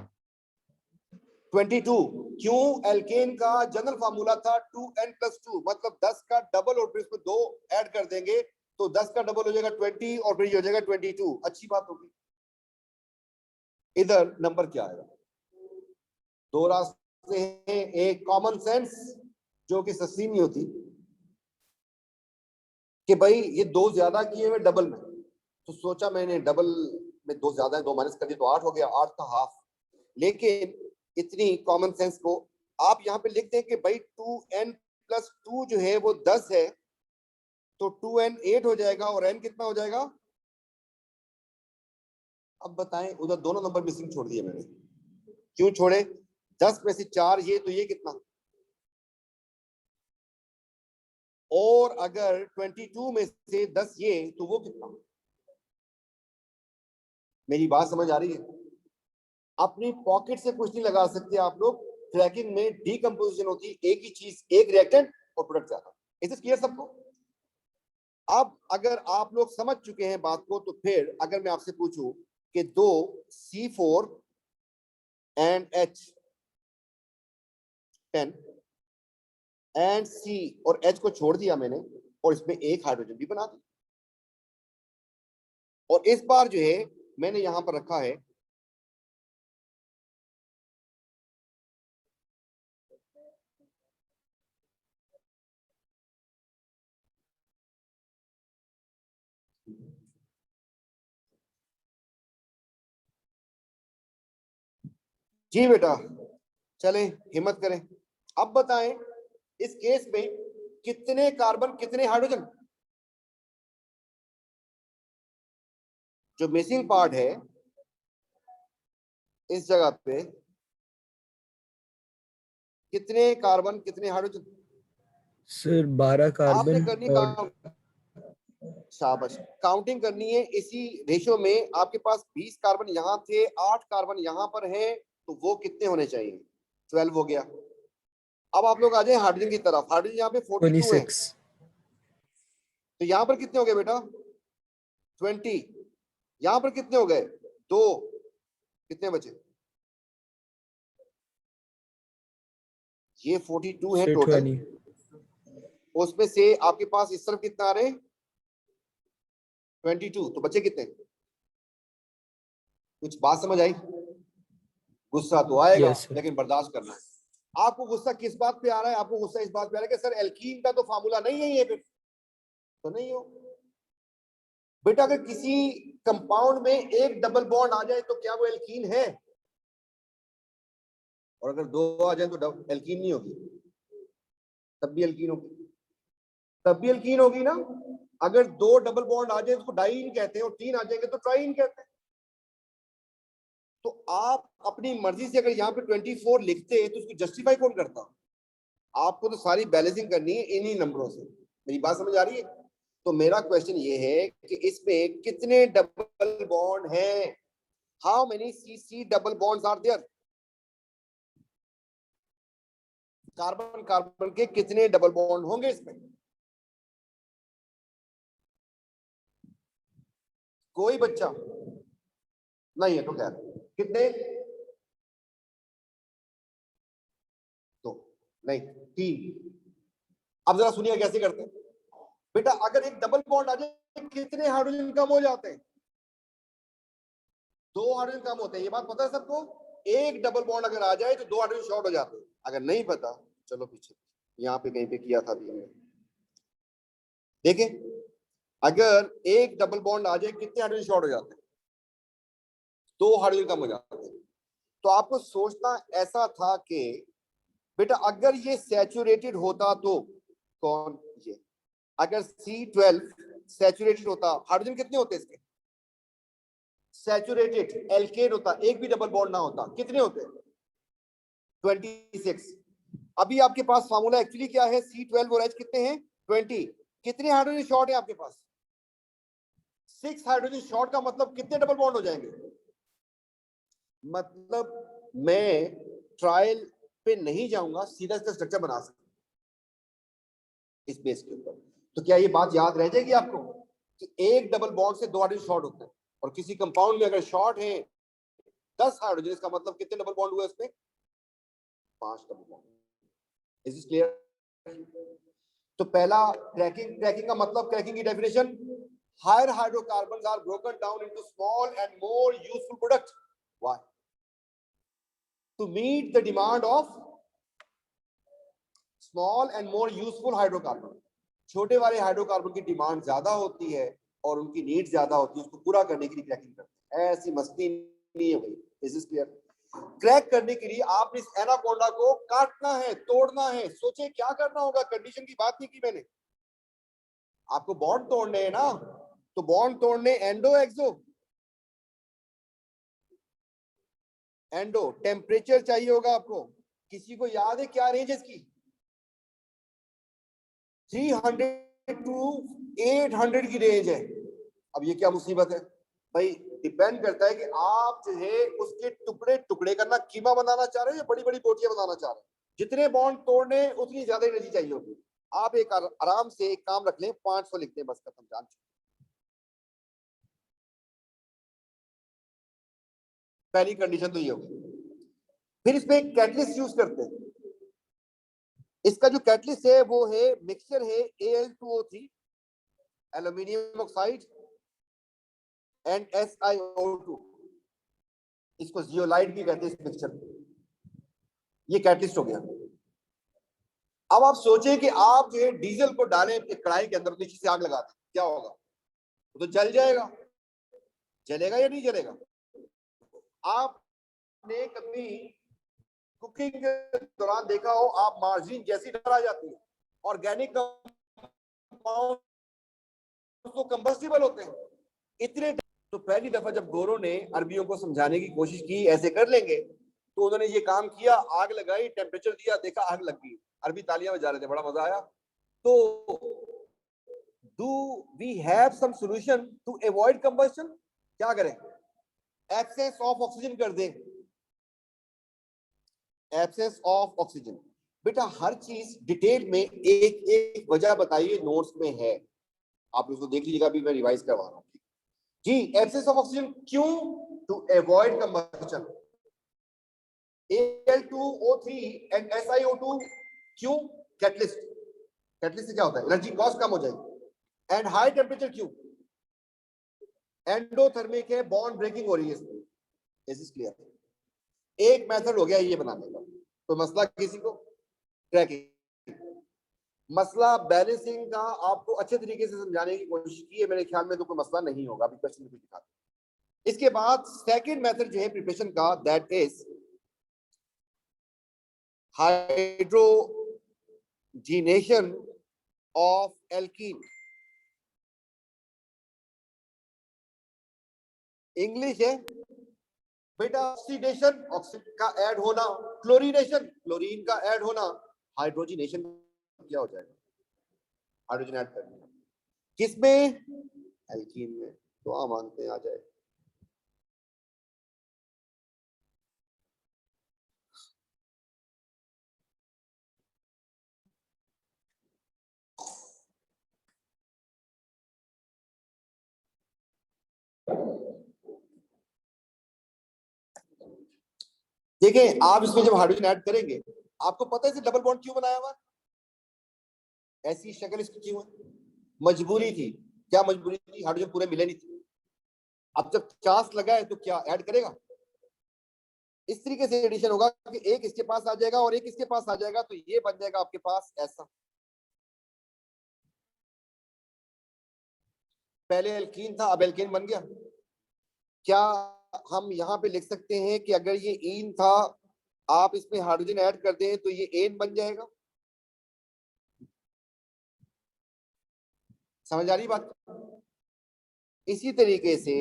22। क्यों? एल्केन का जनरल फार्मूला था 2n+2, मतलब 10 का डबल और फिर इसमें 2 ऐड कर देंगे तो 10 का डबल हो जाएगा 20 और फिर ये हो जाएगा 22। अच्छी बात होगी। इधर नंबर क्या आएगा? दो रास्ते हैं, एक कॉमन सेंस जो कि सस्ती नहीं होती कि भाई ये दो ज्यादा किए हुए डबल में, तो सोचा मैंने डबल में दो ज्यादा है, दो माइनस कर दिया तो 8 हो गया, 8 का हाफ। लेकिन इतनी कॉमन सेंस को आप यहाँ पे लिख दें कि भाई 2n+2 जो है वो 10 है, तो 2n 8 हो जाएगा और n कितना हो जाएगा? अब बताएं, उधर दोनों नंबर मिसिंग छोड़ दिए मैंने। क्यों छोड़े? 10 में से 4 ये, तो ये कितना? और अगर 22 में से 10 ये, तो वो कितना? मेरी बात समझ आ रही है? अपनी पॉकेट से कुछ नहीं लगा सकते आप लोग। ट्रैकिंग में डीकंपोजिशन होती है, एक ही चीज, एक रिएक्टेंट और प्रोडक्ट ज्यादा। इज इट क्लियर सबको? अब अगर आप लोग समझ चुके हैं बात को, तो फिर अगर मैं आपसे पूछूं कि दो C4 and H10 and C और H को छोड़ दिया मैंने और इसमें एक हाइड्रोजन भी बना दी, और इस बार जो है मैंने यहां पर रखा है जी बेटा, चलें हिम्मत करें। अब बताएं इस केस में कितने कार्बन कितने हाइड्रोजन? जो मिसिंग पार्ट है इस जगह पे, कितने कार्बन कितने हाइड्रोजन? सर 12 आपने कार्बन करनी और शाबाश, काउंटिंग करनी है इसी रेशियो में। आपके पास 20 कार्बन यहाँ थे, 8 कार्बन यहाँ पर है, तो वो कितने होने चाहिए? 12 हो गया। अब आप लोग आ जाए हाइड्रोजन की तरफ। हाइड्रोजन यहाँ पे 42 है, 26। तो यहाँ पर कितने हो गए बेटा? 20। यहाँ पर कितने हो गए? 2। कितने बचे? ये 42 है सर टोटल। 20। उसमें से आपके पास इस तरफ कितना आ रहे हैं? 22। तो बचे कितने? कुछ बात समझ आई? गुस्सा तो आएगा यस सर। लेकिन बर्दाश्त करना है। आपको गुस्सा किस बात पे आ रहा है? आपको गुस्सा इस बात पे आ रहा है कि सर एल्कीन का तो फार्मूला नहीं है ये, फिर तो नहीं हो बेटा। अगर किसी कंपाउंड में एक डबल बॉन्ड आ जाए तो क्या वो एल्कीन है? और अगर दो आ जाए तो एल्कीन नहीं होगी? तब भी एल्कीन होगी, तब भी एल्कीन होगी ना। अगर दो डबल बॉन्ड आ जाए तो उसको डाइईन कहते हैं, और 3 आ जाएंगे तो ट्राइईन कहते हैं। तो आप अपनी मर्जी से अगर यहाँ पे 24 लिखते हैं तो उसको जस्टिफाई कौन करता? आपको तो सारी बैलेंसिंग करनी है इन्हीं नंबरों से। मेरी बात समझ आ रही है? तो मेरा क्वेश्चन ये है कि इसमें कितने डबल बॉन्ड हैं? How many CC double bonds are there? Carbon carbon के कितने डबल बॉन्ड होंगे इसमें? कोई बच्चा नहीं है तो खैर कितने? दो नहीं 3। अब जरा सुनिए कैसे करते हैं बेटा। अगर एक डबल बॉन्ड आ जाए कितने हाइड्रोजन कम हो जाते हैं? 2 हाइड्रोजन कम होते हैं, ये बात पता है सबको? एक डबल बॉन्ड अगर आ जाए तो 2 हाइड्रोजन शॉर्ट हो जाते हैं। अगर नहीं पता चलो पीछे यहाँ पे कहीं पे किया था भी हमने। देखें, अगर एक डबल बॉन्ड आ जाए कितने हाइड्रोजन शॉर्ट हो जाते हैं? 2 हाइड्रोजन कम हो जाते हैं। तो आपको सोचना ऐसा था कि बेटा अगर ये सैचुरेटेड होता तो कौन? ये अगर C12 सैचुरेटेड होता, हाइड्रोजन कितने होते इसके? सैचुरेटेड एल्केन होता, एक भी डबल बॉन्ड ना होता, कितने होते? 26। अभी आपके पास फार्मूला एक्चुअली क्या है? C12 और H कितने हैं? 20। कितने हाइड्रोजन शॉर्ट है आपके पास? 6 हाइड्रोजन शॉर्ट का मतलब कितने डबल बॉन्ड हो जाएंगे? मतलब मैं ट्रायल पे नहीं जाऊंगा, सीधा इसका स्ट्रक्चर बना सकता इस बेस के ऊपर। तो क्या ये बात याद रह जाएगी आपको कि एक डबल बॉन्ड से 2 हाइड्रोजन शॉर्ट होते हैं? और किसी कंपाउंड में अगर शॉर्ट है 10 हाइड्रोजन, इसका मतलब कितने डबल बॉन्ड हुए इसमें? 5 double bond. Is it clear? तो पहला क्रैकिंग का मतलब, क्रैकिंग की definition, higher hydrocarbons are broken down into small and more useful product. Why? To meet the demand of small and more useful hydrocarbon. छोटे वाले hydrocarbon की demand ज्यादा होती है और उनकी नीड ज्यादा होती है, उसको पूरा करने के लिए क्रैकिंग करते हैं। ऐसी मस्ती नहीं है भाई। Is this clear? क्रैक करने के लिए आपने इस एनाकोंडा को काटना है, तोड़ना है। सोचे क्या करना होगा, कंडीशन की बात नहीं की मैंने। आपको बॉन्ड तोड़ने हैं ना, तो बॉन्ड तोड़ने एंडो एक्सो। एंडो टेम्परेचर चाहिए होगा आपको। किसी को याद है क्या रेंज है इसकी? 300 टू 800 की रेंज है। अब ये क्या मुसीबत है भाई? डिपेंड करता है कि आप जो है उसके टुकड़े टुकड़े करना, कीमा बनाना चाह रहे हो या बड़ी बड़ी बोटियां बनाना चाह रहे हो। जितने बॉन्ड तोड़ने उतनी ज्यादा एनर्जी चाहिए होगी। आप एक आराम से एक काम रख लें, 500 लिखते हैं बस, खत्म, जान चुके। पहली कंडीशन तो ये होगी। फिर इसमें एक कैटलिस्ट यूज करते हैं। इसका जो कैटलिस्ट है वो है मिक्सचर है Al2O3, aluminium oxide and SiO2। इसको जियोलाइट भी कहते हैं इस मिक्सचर को। ये कैटलिस्ट हो गया। अब आप सोचें कि आप जो है डीजल को डालें कढ़ाई के अंदर, नीचे से आग लगा दें, क्या होगा? वो तो जल जाएगा। जलेगा या नहीं जलेगा? आपने कभी कुकिंग के दौरान देखा हो, आप मार्जिन जैसी डरा जाती है, ऑर्गेनिक कंपाउंड तो कंबस्टिबल होते हैं इतने। तो पहली दफा जब गोरों ने अरबियों को समझाने की कोशिश की ऐसे कर लेंगे, तो उन्होंने ये काम किया, आग लगाई, टेम्परेचर दिया, देखा आग लग गई। अरबी तालियां बजा रहे थे, बड़ा मजा आया। तो do we have some solution to avoid combustion? क्या करें? एब्सेंस ऑफ ऑक्सीजन कर दें। Absence of oxygen. बेटा हर चीज डिटेल में एक एक वजह बताइए, नोट्स में है, आप उसको देख लीजिएगा। अभी मैं रिवाइज करवा रहा हूँ जी। एब्सेंस ऑफ ऑक्सीजन क्यों? To avoid combustion. Al2O3 and SiO2 क्यों? कैटलिस्ट। कैटलिस्ट से क्या होता है? एनर्जी कॉस्ट कम हो जाएगी। एंड हाई टेम्परेचर क्यों? एंडोथर्मिक है, बॉन्ड ब्रेकिंग हो रही है इसमें। Is this clear? एक मेथड हो गया ये बनाने का। तो मसला किसी को क्रैकिंग, मसला बैलेंसिंग का आपको अच्छे तरीके से समझाने की कोशिश की है। मेरे ख्याल में तो कोई मसला नहीं होगा। अभी क्वेश्चन में कुछ दिखा। इसके बाद सेकंड मेथड जो है प्रिपरेशन का, that is hydrogenation of alkene. English है बेटा। ऑक्सीडेशन, ऑक्सीजन का ऐड होना, क्लोरीनेशन, क्लोरीन का ऐड होना, हाइड्रोजीनेशन क्या हो जाएगा? हाइड्रोजन ऐड करना। किसमें? एल्कीन में। तो आप मानते हैं आ जाए। देखिए आप इसमें जब हाइड्रोजन ऐड करेंगे, आपको पता है इसे डबल बॉन्ड क्यों बनाया हुआ? ऐसी शक्ल इसकी क्यों है? मजबूरी थी। क्या मजबूरी थी? हाइड्रोजन पूरे मिले नहीं थे। अब जब चांस लगा है तो क्या ऐड करेगा? इस तरीके से एडिशन होगा कि एक इसके पास आ जाएगा और एक इसके पास आ जाएगा, तो ये बन जाएगा आपके पास ऐसा। पहले एल्कीन था, अब एल्केन बन गया। क्या हम यहाँ पे लिख सकते हैं कि अगर ये ईन था, आप इसमें हाइड्रोजन ऐड कर दें तो ये एन बन जाएगा? समझ आ रही बात? इसी तरीके से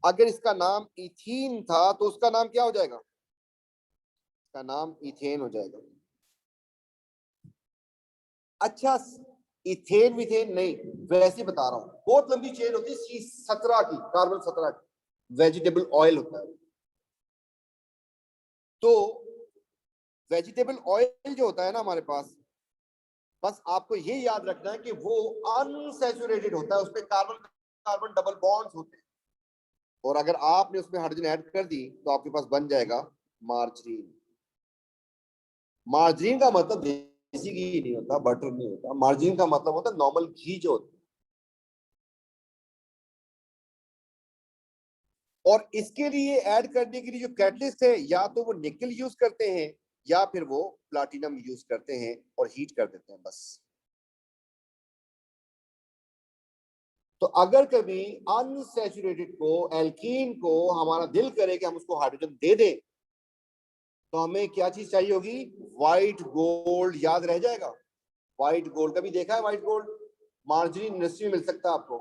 अगर इसका नाम इथीन था तो उसका नाम क्या हो जाएगा? इसका नाम इथेन हो जाएगा। अच्छा, इथेन विथेन नहीं, वैसे बता रहा हूं। बहुत लंबी चेन होती है C17 की, कार्बन 17 की। वेजिटेबल ऑयल होता है। तो वेजिटेबल ऑयल जो होता है ना हमारे पास, बस आपको ये याद रखना है कि वो अनसैचुरेटेड होता है, उसमें कार्बन कार्बन डबल बॉन्ड्स होते हैं। और अगर आपने उसमें हाइड्रोजन ऐड कर दी तो आपके पास बन जाएगा मार्जरीन। मार्जरीन का मतलब देसी घी नहीं होता, बटर नहीं होता। मार्जरीन का मतलब होता है नॉर्मल घी जो होता है। और इसके लिए ऐड करने के लिए जो कैटलिस्ट है, या तो वो निकल यूज करते हैं या फिर वो प्लाटिनम यूज करते हैं और हीट कर देते हैं बस। तो अगर कभी अनसैचुरेटेड को, एल्कीन को हमारा दिल करे कि हम उसको हाइड्रोजन दे दें, तो हमें क्या चीज चाहिए होगी? White gold. याद रह जाएगा, व्हाइट गोल्ड कभी देखा है? व्हाइट गोल्ड मार्जरीन इंडस्ट्री में मिल सकता है आपको।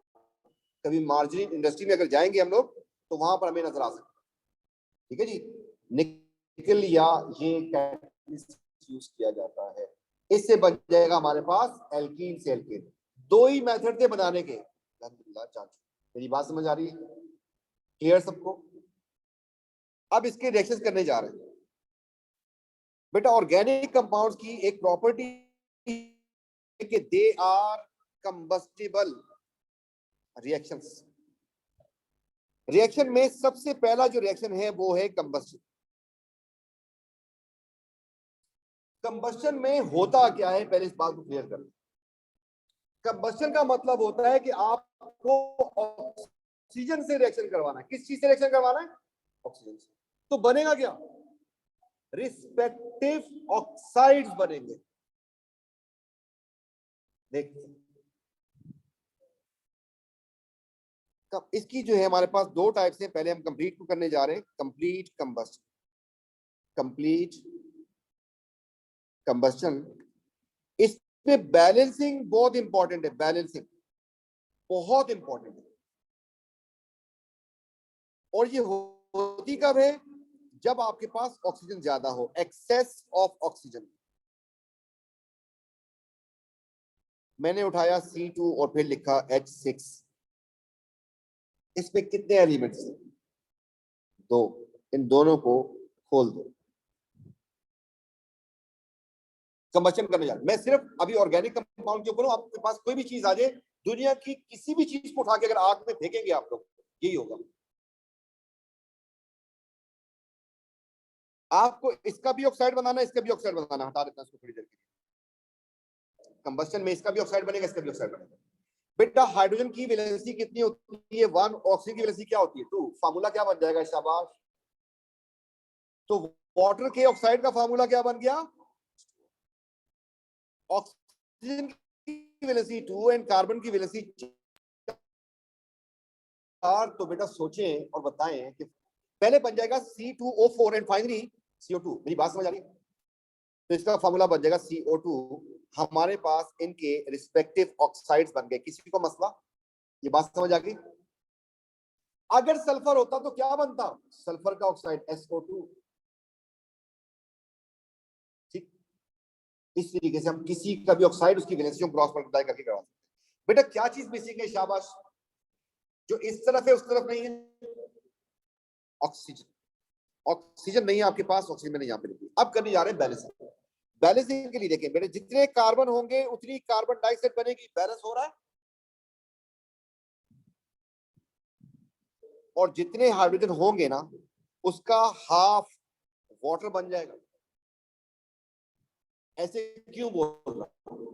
कभी मार्जरीन इंडस्ट्री में अगर जाएंगे हम लोग तो वहां पर हमें नजर आ सकता है। ठीक है जी, निकल या ये कैटलिस्ट यूज किया जाता है। इससे बन जाएगा हमारे पास एल्कीन से एल्केन। दो ही मेथड थे बनाने के। अल्हम्दुलिल्लाह जान चुके। मेरी बात समझ आ रही है? क्लियर सबको? अब इसके रिएक्शन करने जा रहे हैं। बेटा ऑर्गेनिक कंपाउंड्स की एक प्रॉपर्टी कि they are combustible reactions. Reaction में सबसे पहला जो रिएक्शन है वो है कंबस्शन। कंबस्शन में होता क्या है, पहले इस बात को क्लियर कर लें। कंबस्शन का मतलब होता है कि आपको ऑक्सीजन से रिएक्शन करवाना है। किस चीज से रिएक्शन करवाना है? ऑक्सीजन से। तो बनेगा क्या? रिस्पेक्टिव ऑक्साइड्स बनेंगे। देखते इसकी जो है हमारे पास दो टाइप्स हैं। पहले हम कंप्लीट को करने जा रहे हैं, कंप्लीट कंबस्शन। कंप्लीट कंबस्शन, इसमें बैलेंसिंग बहुत इंपॉर्टेंट है। बैलेंसिंग बहुत इंपॉर्टेंट है। और ये होती कब है? जब आपके पास ऑक्सीजन ज्यादा हो, एक्सेस ऑफ ऑक्सीजन। मैंने उठाया C2 और फिर लिखा H6। इसमें कितने एलिमेंट्स हैं? दो। इन दोनों को खोल दो। कंबस्शन करने जा रहे। मैं सिर्फ अभी ऑर्गेनिक कंपाउंड के ऊपर, आपके पास कोई भी चीज आ जाए, दुनिया की किसी भी चीज को उठा के अगर आग में फेंकेंगे आप लोग, यही होगा। आपको इसका भी ऑक्साइड बनाना है, इसका भी ऑक्साइड बनाना। हटा देता हूं इसको थोड़ी देर के लिए। कंबस्शन में इसका भी ऑक्साइड बनेगा, इसका भी ऑक्साइड बनेगा। बेटा हाइड्रोजन की वैलेंसी कितनी होती है? 1। ऑक्सीजन की वैलेंसी क्या होती है? 2। फार्मूला क्या बन जाएगा? शाबाश। तो वाटर के ऑक्साइड का फार्मूला क्या बन गया? ऑक्सीजन की वैलेंसी 2 एंड कार्बन की वैलेंसी 4। तो बेटा सोचें और बताएं कि पहले बन जाएगा C2O4 एंड फाइनली CO2। मेरी बात समझ आ रही है? तो इसका फार्मूला बन जाएगा CO2। हमारे पास इनके रिस्पेक्टिव ऑक्साइड्स बन गए। किसी को मसला? ये बात समझ आ गई? अगर सल्फर होता तो क्या बनता? सल्फर का ऑक्साइड SO2। ठीक, इस तरीके से हम किसी का भी ऑक्साइड उसकी वैलेंसी को क्रॉस मल्टीप्लाई करके करवा सकते हैं। बेटा क्या चीज मिसिंग है? शाबाश। जो इस तरफ है उस तरफ नहीं है। ऑक्सीजन। ऑक्सीजन नहीं है आपके पास, ऑक्सीजन नहीं यहाँ पे लिखी। अब करने जा रहे हैं बैलेंसिंग। बैलेंसिंग के लिए देखें बेटे, जितने कार्बन होंगे उतनी कार्बन डाइऑक्साइड बनेगी। बैलेंस हो रहा है। और जितने हाइड्रोजन होंगे ना, उसका हाफ वाटर बन जाएगा। ऐसे क्यों बोल रहा हूं?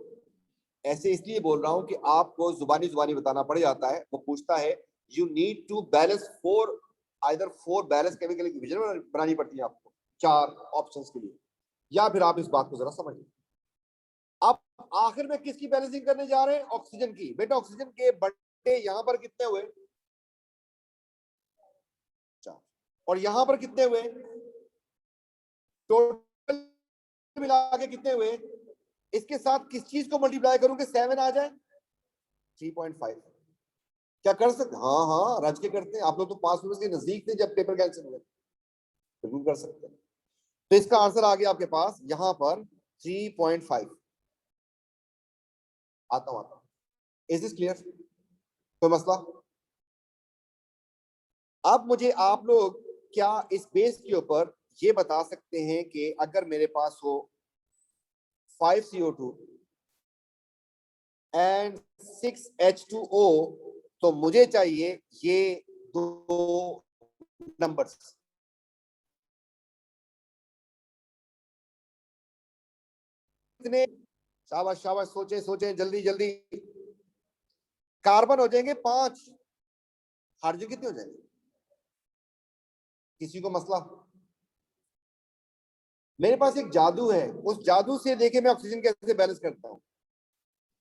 ऐसे इसलिए बोल रहा हूं कि आपको जुबानी जुबानी बताना पड़ जाता है। वो पूछता है you need to balance four, either 4 balance chemical equation बनानी पड़ती है आपको 4 ऑप्शंस के लिए। या फिर आप इस बात को जरा समझिए। आप आखिर में किसकी बैलेंसिंग करने जा रहे हैं? ऑक्सीजन की। बेटा ऑक्सीजन के बंटे यहां पर कितने हुए? 4। और यहां पर कितने हुए? टोटल मिला के कितने हुए? इसके साथ किस चीज को मल्टीप्लाई करूंगे 7 आ जाए? 3.5। क्या कर सकते? हाँ हाँ, रज के करते हैं। आप लोग तो 5 मिनट के नजदीक थे जब पेपर कैंसिल हुए। बिल्कुल कर सकते हैं। तो इसका आंसर आ गया आपके पास यहां पर 3.5। आता हूं आता हूं। Is this clear? कोई मसला? अब मुझे आप लोग क्या इस बेस के ऊपर ये बता सकते हैं कि अगर मेरे पास हो 5CO2 एंड 6H2O, तो मुझे चाहिए ये दो नंबर्स। कितने? शाबाश शाबाश, सोचे सोचे जल्दी जल्दी। कार्बन हो जाएंगे 5, हाइड्रोजन कितने हो जाएंगे? किसी को मसला? मेरे पास एक जादू है, उस जादू से देखे मैं ऑक्सीजन कैसे बैलेंस करता हूं।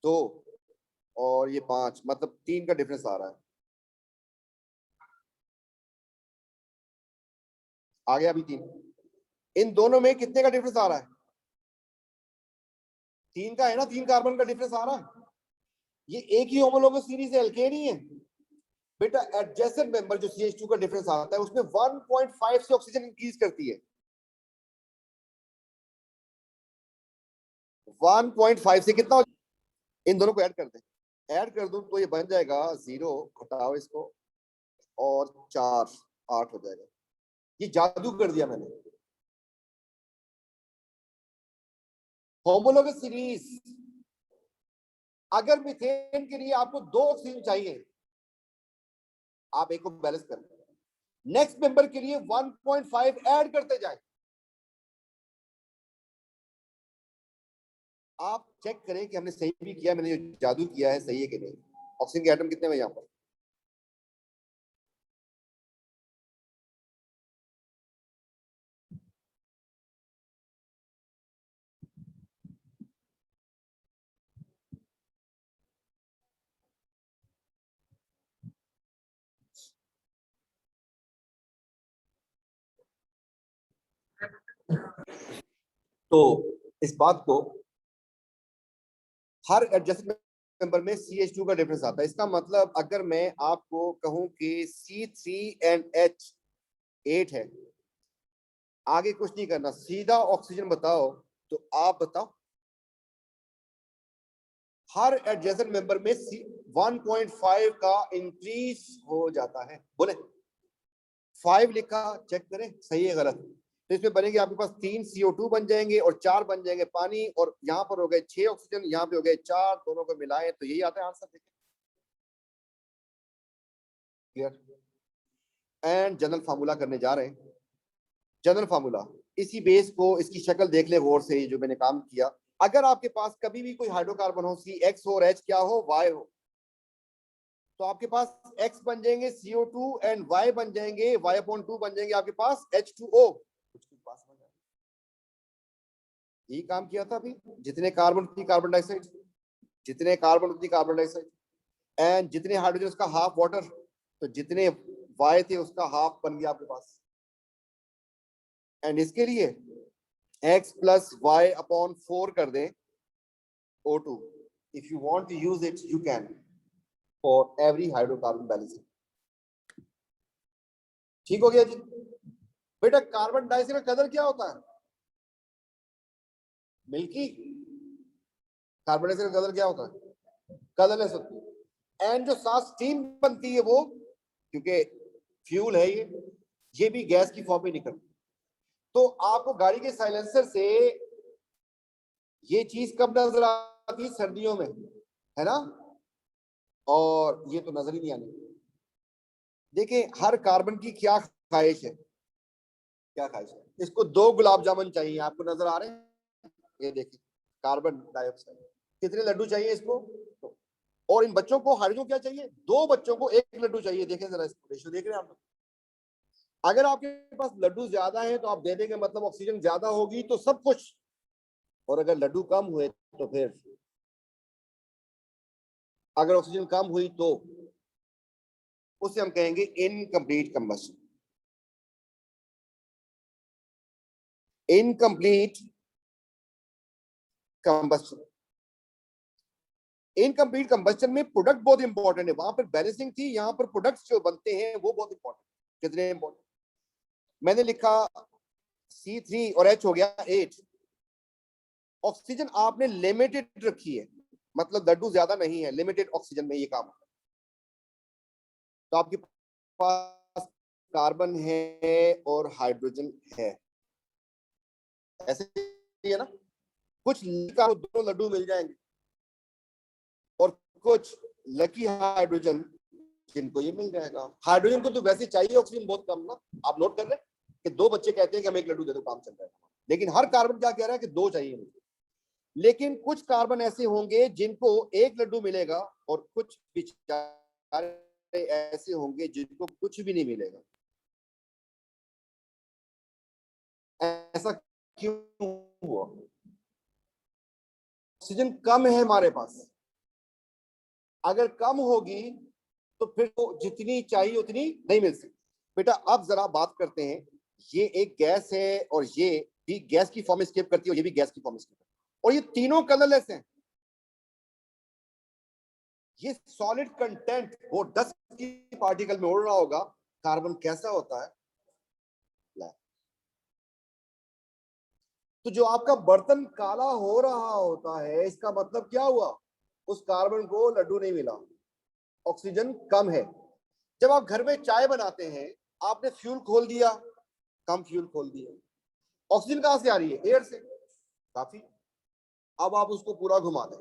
2 और ये 5, मतलब 3 का डिफरेंस आ रहा है। आ गया अभी 3। इन दोनों में कितने का डिफरेंस आ रहा है? 3 का है ना, 3 कार्बन का डिफरेंस आ रहा है। ये एक ही होमोलोगस सीरीज है, एल्केन ही है बेटा। एडजेसेंट मेंबर जो CH2 का डिफरेंस आता है उसमें 1.5 से ऑक्सीजन इंक्रीज करती है। 1.5 से कितना? इन दोनों को ऐड कर दें, ऐड कर दूं तो ये बन जाएगा 0, हटाओ इसको, और 4, 8 हो जाएगा। ये जादू कर दिया मैंने। होमोलोगस सीरीज, अगर मीथेन के लिए आपको 2 ऑक्सीजन चाहिए, आप एक को बैलेंस करें, नेक्स्ट मेंबर के लिए 1.5 ऐड करते जाए। आप चेक करें कि हमने सही भी किया, मैंने जो जादू किया है सही है कि नहीं। ऑक्सीजन के एटम कितने हैं यहाँ पर? तो इस बात को, हर एडजस्टमेंट मेंबर में CH2 का डिफरेंस आता है। इसका मतलब अगर मैं आपको कहूं कि C3H8 है, आगे कुछ नहीं करना, सीधा ऑक्सीजन बताओ, तो आप बताओ हर एडजेसेंट मेंबर में 1.5 का इंक्रीज हो जाता है। बोले 5 लिखा, चेक करें सही है गलत। तो इसमें बनेंगे आपके पास 3 CO2 बन जाएंगे और 4 बन जाएंगे पानी, और यहाँ पर हो गए 6 ऑक्सीजन, यहाँ पे हो गए 4, दोनों को मिलाएं तो यही आता है आंसर। देखिए क्लियर। एंड जनरल फार्मूला करने जा रहे हैं। जनरल फार्मूला, इसी बेस को, इसकी शक्ल देख ले गौर से, जो मैंने काम किया। अगर आपके पास कभी भी कोई हाइड्रोकार्बन हो, CX हो और H क्या हो, Y हो, तो आपके पास X बन जाएंगे CO2 एंड Y बन जाएंगे, Y/2 बन जाएंगे आपके पास H2O। कुछ पास बन जाएगा। यही काम किया था अभी। जितने कार्बन उतनी कार्बन डाइऑक्साइड, जितने कार्बन उतनी कार्बन डाइऑक्साइड, एंड जितने हाइड्रोजन उसका हाफ वाटर, तो जितने Y थे उसका हाफ बन गया आपके पास। एंड इसके लिए x plus y/4 कर दें O2। if you want to use it you can for every hydrocarbon balancing। ठीक हो गया जी। बेटा कार्बन डाइऑक्साइड का कलर क्या होता है? मिल्की। कार्बन डाइऑक्साइड का कलर क्या होता है? कलरलेस होती है। एंड जो साथ स्टीम बनती है वो, क्योंकि फ्यूल है ये भी गैस की फॉर्म में निकलती। तो आपको गाड़ी के साइलेंसर से ये चीज कब नजर आती है? सर्दियों में, है ना। और ये तो नजर ही नहीं आनी। देखिए हर कार्बन की क्या ख्वाहिश है, क्या ख्वाहिश है? इसको 2 गुलाब जामुन चाहिए, आपको नजर आ रहे हैं? ये देखिए कार्बन डाइऑक्साइड। कितने लड्डू चाहिए इसको? और इन बच्चों को हाइड्रोजन क्या चाहिए? 2 बच्चों को 1 लड्डू चाहिए। देखें जरा इसको, रेशियो देख रहे हैं आप? अगर आपके पास लड्डू ज्यादा है तो आप दे देंगे, मतलब ऑक्सीजन ज्यादा होगी तो सब कुछ, और अगर लड्डू कम हुए तो फिर, अगर ऑक्सीजन कम हुई तो उसे हम कहेंगे incomplete combustion. Incomplete combustion. Incomplete combustion में प्रोडक्ट बहुत इंपॉर्टेंट है। वहां पर बैलेंसिंग थी, यहाँ पर प्रोडक्ट्स जो बनते हैं वो बहुत इंपॉर्टेंट। कितने इंपॉर्टेंट? मैंने लिखा C3 और H हो गया 8। ऑक्सीजन आपने लिमिटेड रखी है, मतलब लड्डू ज्यादा नहीं है, लिमिटेड ऑक्सीजन में ये काम। तो आपके पास कार्बन है और हाइड्रोजन है, ऐसे ही है ना। कुछ का दोनों लड्डू मिल जाएंगे और कुछ लकी हाइड्रोजन जिनको ये मिल जाएगा। हाइड्रोजन को तो वैसे चाहिए ऑक्सीजन बहुत कम ना, आप नोट कर रहे हैं कि दो बच्चे कहते हैं कि हमें एक लड्डू दे दो, काम चल रहा है, लेकिन हर कार्बन क्या कह रहा है कि दो चाहिए मुझे। लेकिन कुछ कार्बन ऐसे होंगे जिनको एक लड्डू मिलेगा और कुछ बेचारे ऐसे होंगे जिनको कुछ भी नहीं मिलेगा। ऐसा क्यों हुआ? ऑक्सीजन कम है हमारे पास, अगर कम होगी तो फिर तो जितनी चाहिए उतनी नहीं मिल सकती। बेटा अब जरा बात करते हैं, ये एक गैस है और ये भी गैस की फॉर्म स्केप करती है और ये भी गैस की फॉर्म स्केप करती है, और ये तीनों कलरलेस हैं। ये सॉलिड कंटेंट वो 10 की पार्टिकल में उड़ रहा होगा। कार्बन कैसा होता है? ब्लैक। तो जो आपका बर्तन काला हो रहा होता है, इसका मतलब क्या हुआ? उस कार्बन को लड्डू नहीं मिला, ऑक्सीजन कम है। जब आप घर में चाय बनाते हैं, आपने फ्यूल खोल दिया, कम फ्यूल खोल दिया, ऑक्सीजन कहां से आ रही है? एयर से, काफी। अब आप उसको पूरा घुमा दें,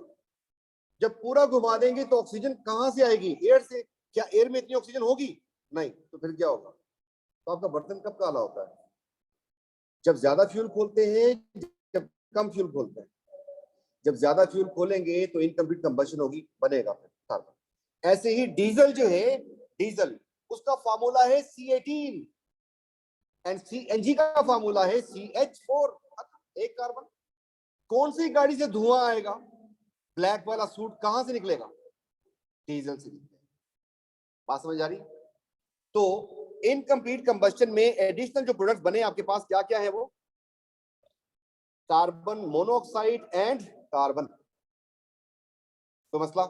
जब पूरा घुमा देंगे तो ऑक्सीजन कहां से आएगी? एयर से। क्या एयर में इतनी ऑक्सीजन होगी? नहीं। तो फिर क्या होगा? तो आपका बर्तन कब काला होता है? जब ज्यादा फ्यूल खोलते हैं, जब कम फ्यूल खोलते हैं। जब ज्यादा फ्यूल खोलेंगे तो इनकम्प्लीट कंबशन होगी, बनेगा फिर कार्बन। ऐसे ही डीजल जो है, डीजल उसका फार्मूला है C18 एंड CNG का फार्मूला है CH4। एक कार्बन। कौन सी गाड़ी से धुआं आएगा? ब्लैक वाला सूट कहां से निकलेगा? डीजल से निकलेगा। बात समझ आ रही? तो इनकम्प्लीट कंबस्शन में एडिशनल जो प्रोडक्ट्स बने आपके पास क्या क्या है? वो कार्बन मोनोऑक्साइड एंड कार्बन। तो मसला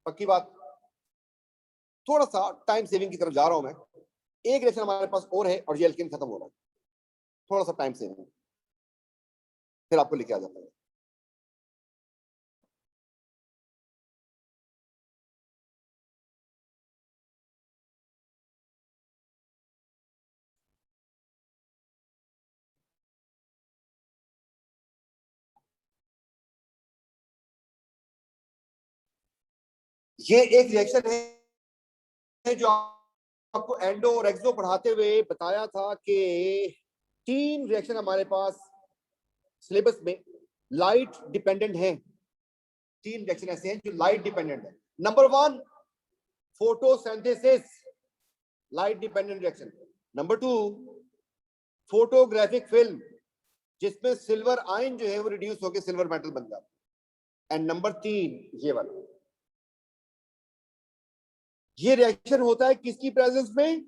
पक्की बात। थोड़ा सा टाइम सेविंग की तरफ जा रहा हूं मैं। एक रिएक्शन हमारे पास और है और ये एल्केन खत्म हो रहा है। थोड़ा सा टाइम सेविंग, फिर आपको लिखे आ जाता है। ये एक रिएक्शन है जो आपको एंडो और एक्सो पढ़ाते हुए बताया था कि 3 रिएक्शन हमारे पास सिलेबस में लाइट डिपेंडेंट हैं। 3 रिएक्शन ऐसे हैं जो लाइट डिपेंडेंट है। Number 1 photosynthesis, light dependent reaction. Number 2 photographic film, जिसमें सिल्वर आयन जो है वो रिड्यूस होकर सिल्वर मेटल बन जाता है। एंड नंबर 3 ये वाला, ये रिएक्शन होता है किसकी प्रेजेंस में?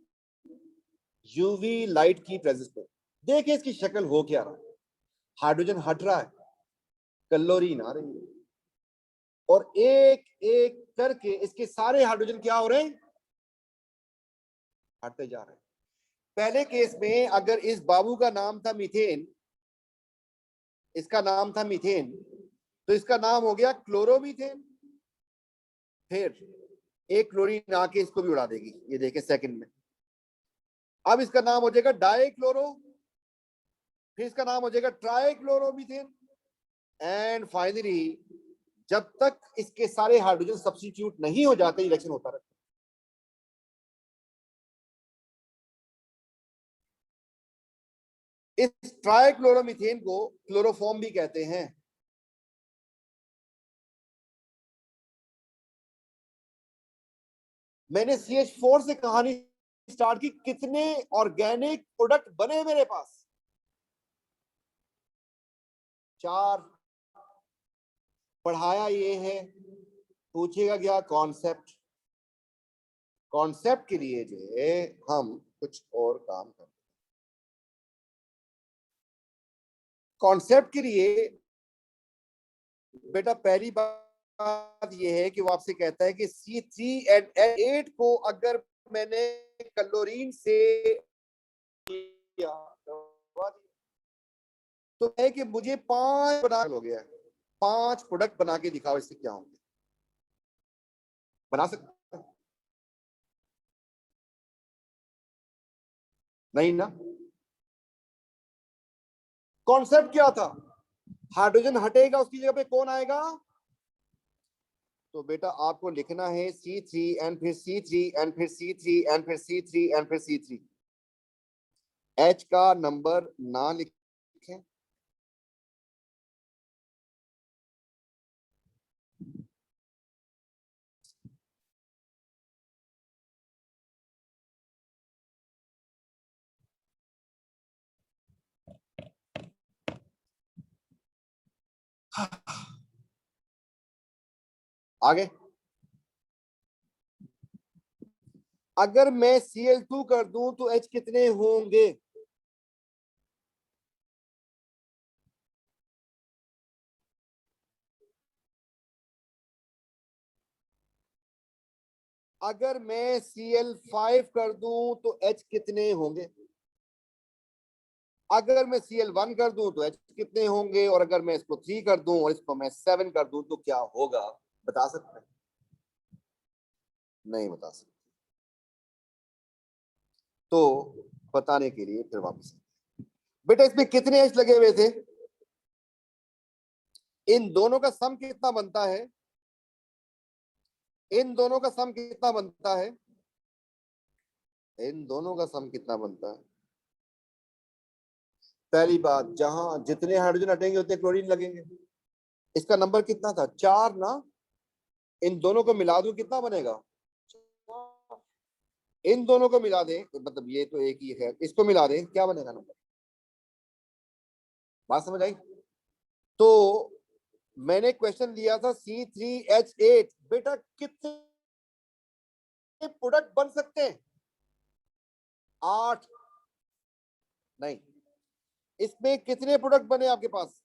यूवी लाइट की प्रेजेंस में। देखिए इसकी शक्ल हो क्या रहा है। हाइड्रोजन हट रहा है, क्लोरीन आ रही है, और एक एक करके इसके सारे हाइड्रोजन क्या हो रहे हैं? हटते जा रहे हैं। पहले केस में अगर इस बाबू का नाम था मीथेन, इसका नाम था मीथेन, तो इसका नाम हो गया क्लोरोमीथेन। फिर एक क्लोरीन आके इसको भी उड़ा देगी, ये देखे सेकंड में। अब इसका नाम हो जाएगा डाइक्लोरो, फिर इसका नाम हो जाएगा ट्राइक्लोरोमीथेन, एंड फाइनली जब तक इसके सारे हाइड्रोजन सब्स्टिट्यूट नहीं हो जाते रिएक्शन होता रहता। इस ट्राइक्लोरोमीथेन को क्लोरोफॉर्म भी कहते हैं। मैंने CH4 से कहानी स्टार्ट की, कितने ऑर्गेनिक प्रोडक्ट बने मेरे पास? 4। पढ़ाया ये है, पूछेगा क्या? कॉन्सेप्ट। कॉन्सेप्ट के लिए जो है हम कुछ और काम करते हैं। कॉन्सेप्ट के लिए बेटा पहली बात ये है कि वो आपसे कहता है कि C3 and 8 को अगर मैंने क्लोरीन से किया तो है कि मुझे 5 बना हो गया, 5 प्रोडक्ट बना के दिखाओ, इससे क्या होंगे? बना सकते? नहीं ना। कॉन्सेप्ट क्या था? हाइड्रोजन हटेगा, उसकी जगह पे कौन आएगा? तो बेटा आपको लिखना है C3 एंड फिर C3 एंड फिर C3 एंड फिर C3 एंड फिर C3। H का नंबर ना लिखें, आगे। अगर मैं Cl2 कर दूं तो H कितने होंगे? अगर मैं Cl5 कर दूं तो H कितने होंगे? अगर मैं Cl1 कर दूं तो H कितने होंगे? और अगर मैं इसको 3 कर दूं और इसको मैं 7 कर दूं तो क्या होगा? बता सकते हैं? नहीं बता सकते। तो बताने के लिए फिर वापस, बेटा इसमें कितने H लगे हुए थे? इन दोनों का सम कितना बनता है? इन दोनों का सम कितना बनता है? इन दोनों का सम कितना बनता है? पहली बात, जहां जितने हाइड्रोजन हटेंगे उतने क्लोरीन लगेंगे। इसका नंबर कितना था? 4 ना। इन दोनों को मिला दूं कितना बनेगा? इन दोनों को मिला दें मतलब ये तो एक ही है, इसको मिला दें क्या बनेगा नंबर? बात समझ आई? तो मैंने क्वेश्चन लिया था C3H8, बेटा कितने प्रोडक्ट बन सकते हैं? 8 नहीं, इसमें कितने प्रोडक्ट बने आपके पास?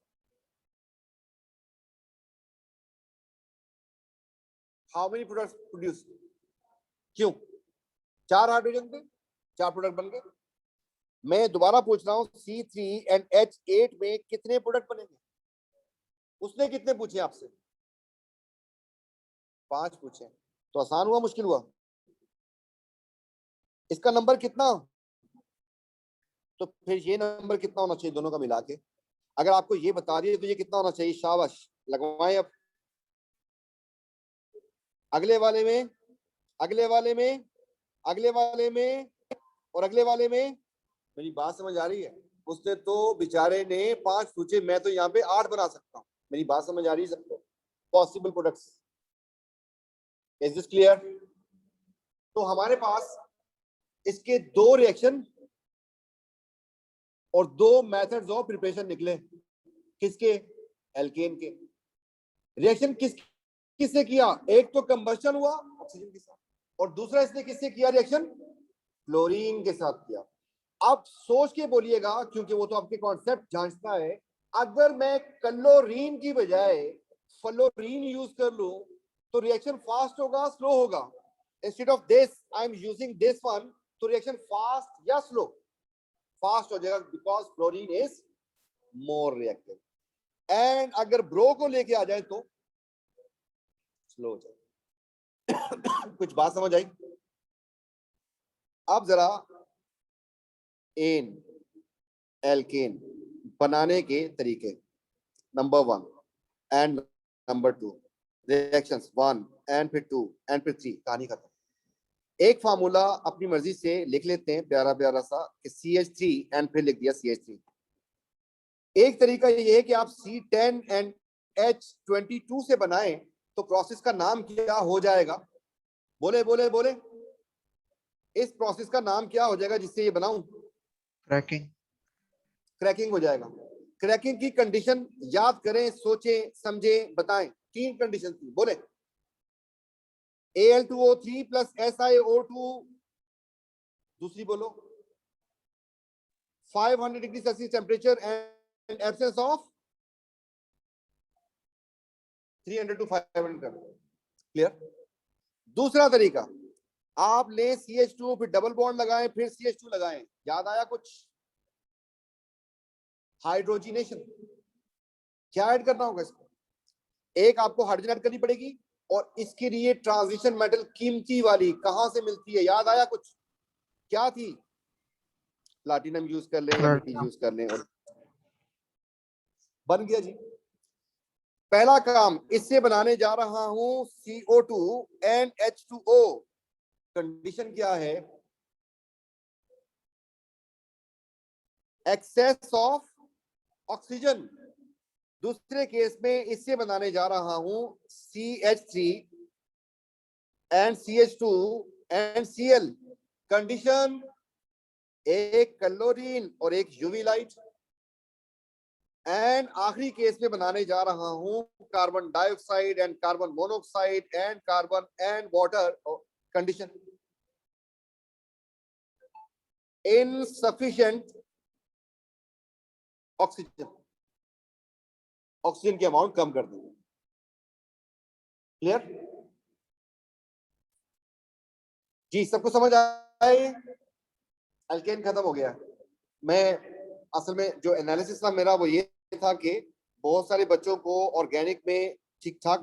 How many products produce? क्यों? 4 हाइड्रोजन थे, 4 प्रोडक्ट बन गए। मैं दोबारा पूछ रहा हूं C3 एंड H8 में कितने प्रोडक्ट बनेंगे? उसने कितने पूछे आपसे? 5 पूछे। तो आसान हुआ मुश्किल हुआ? इसका नंबर कितना? तो फिर ये नंबर कितना होना चाहिए दोनों का मिला के? अगर आपको ये बता दिए तो ये कितना होना चाहिए? शाबाश, लगवाएं अब। अगले वाले में, अगले वाले में, अगले वाले में और अगले वाले में। मेरी बात समझ आ रही है? उसने तो बेचारे ने 5 पूछे, मैं तो यहाँ पे 8 बना सकता हूँ। मेरी बात समझ आ रही है सबको? Possible products, is this clear? तो हमारे पास इसके 2 रिएक्शन और 2 मेथड्स ऑफ प्रिपरेशन निकले। किसके? एल्केन के। रिएक्शन किससे किया? एक तो कंबस्शन हुआ ऑक्सीजन के साथ, और दूसरा इसने किससे किया रिएक्शन? क्लोरीन के साथ किया। अब सोच के बोलिएगा, क्योंकि वो तो आपके कॉन्सेप्ट जांचता है। अगर मैं क्लोरीन की बजाय फ्लोरीन यूज कर लूं तो रिएक्शन फास्ट होगा स्लो होगा? Instead of this I am using this one, तो रिएक्शन फास्ट या स्लो? फास्ट हो जाएगा, because fluorine is more reactive. And अगर ब्रो को लेके आ जाए तो स्लो हो जाए। कुछ बात समझ आई? अब जरा एन एल्केन बनाने के तरीके, number 1 and number 2, reactions 1 and फिर 2 एंड फिर 3, कहानी खत्म। एक फार्मूला अपनी मर्जी से लिख लेते हैं प्यारा प्यारा सा कि CH3 एंड फिर लिख दिया CH3। एक तरीका ये है कि आप C10 एंड H22 से बनाएं तो प्रोसेस का नाम क्या हो जाएगा? बोले बोले बोले, इस प्रोसेस का नाम क्या हो जाएगा जिससे ये बनाऊं? क्रैकिंग। क्रैकिंग हो जाएगा। क्रैकिंग की कंडीशन याद करें, सोचें, समझें, बताएं। 3 कंडीशन थी, बोले। Al2O3 प्लस SiO2, दूसरी बोलो 500 degree Celsius temperature and absence of 300 to 500। Clear? दूसरा तरीका, आप ले CH2 फिर डबल बॉन्ड लगाएं फिर CH2 लगाएं। याद आया कुछ? हाइड्रोजिनेशन। क्या ऐड करना होगा इसको? एक आपको हाइड्रोजन ऐड करनी पड़ेगी, और इसके लिए ट्रांजिशन मेटल कीमती वाली कहां से मिलती है? याद आया कुछ? क्या थी? प्लैटिनम यूज कर लें या मिट्टी यूज कर लें, और बन गया जी। पहला काम, इससे बनाने जा रहा हूं CO2 and H2O। कंडीशन क्या है? Excess of oxygen. दूसरे केस में इससे बनाने जा रहा हूं CH3 and CH2 and Cl। Condition, एक क्लोरीन और एक यूवी लाइट। एंड आखिरी केस में बनाने जा रहा हूं carbon dioxide and carbon monoxide and carbon and water. Condition, insufficient oxygen. Oxygen की अमाउंट कम कर देंगे। क्लियर जी? सबको समझ आए? अल्केन खत्म हो गया। मैं असल में जो एनालिसिस था मेरा वो ये था कि बहुत सारे बच्चों को ऑर्गेनिक में ठीक ठाक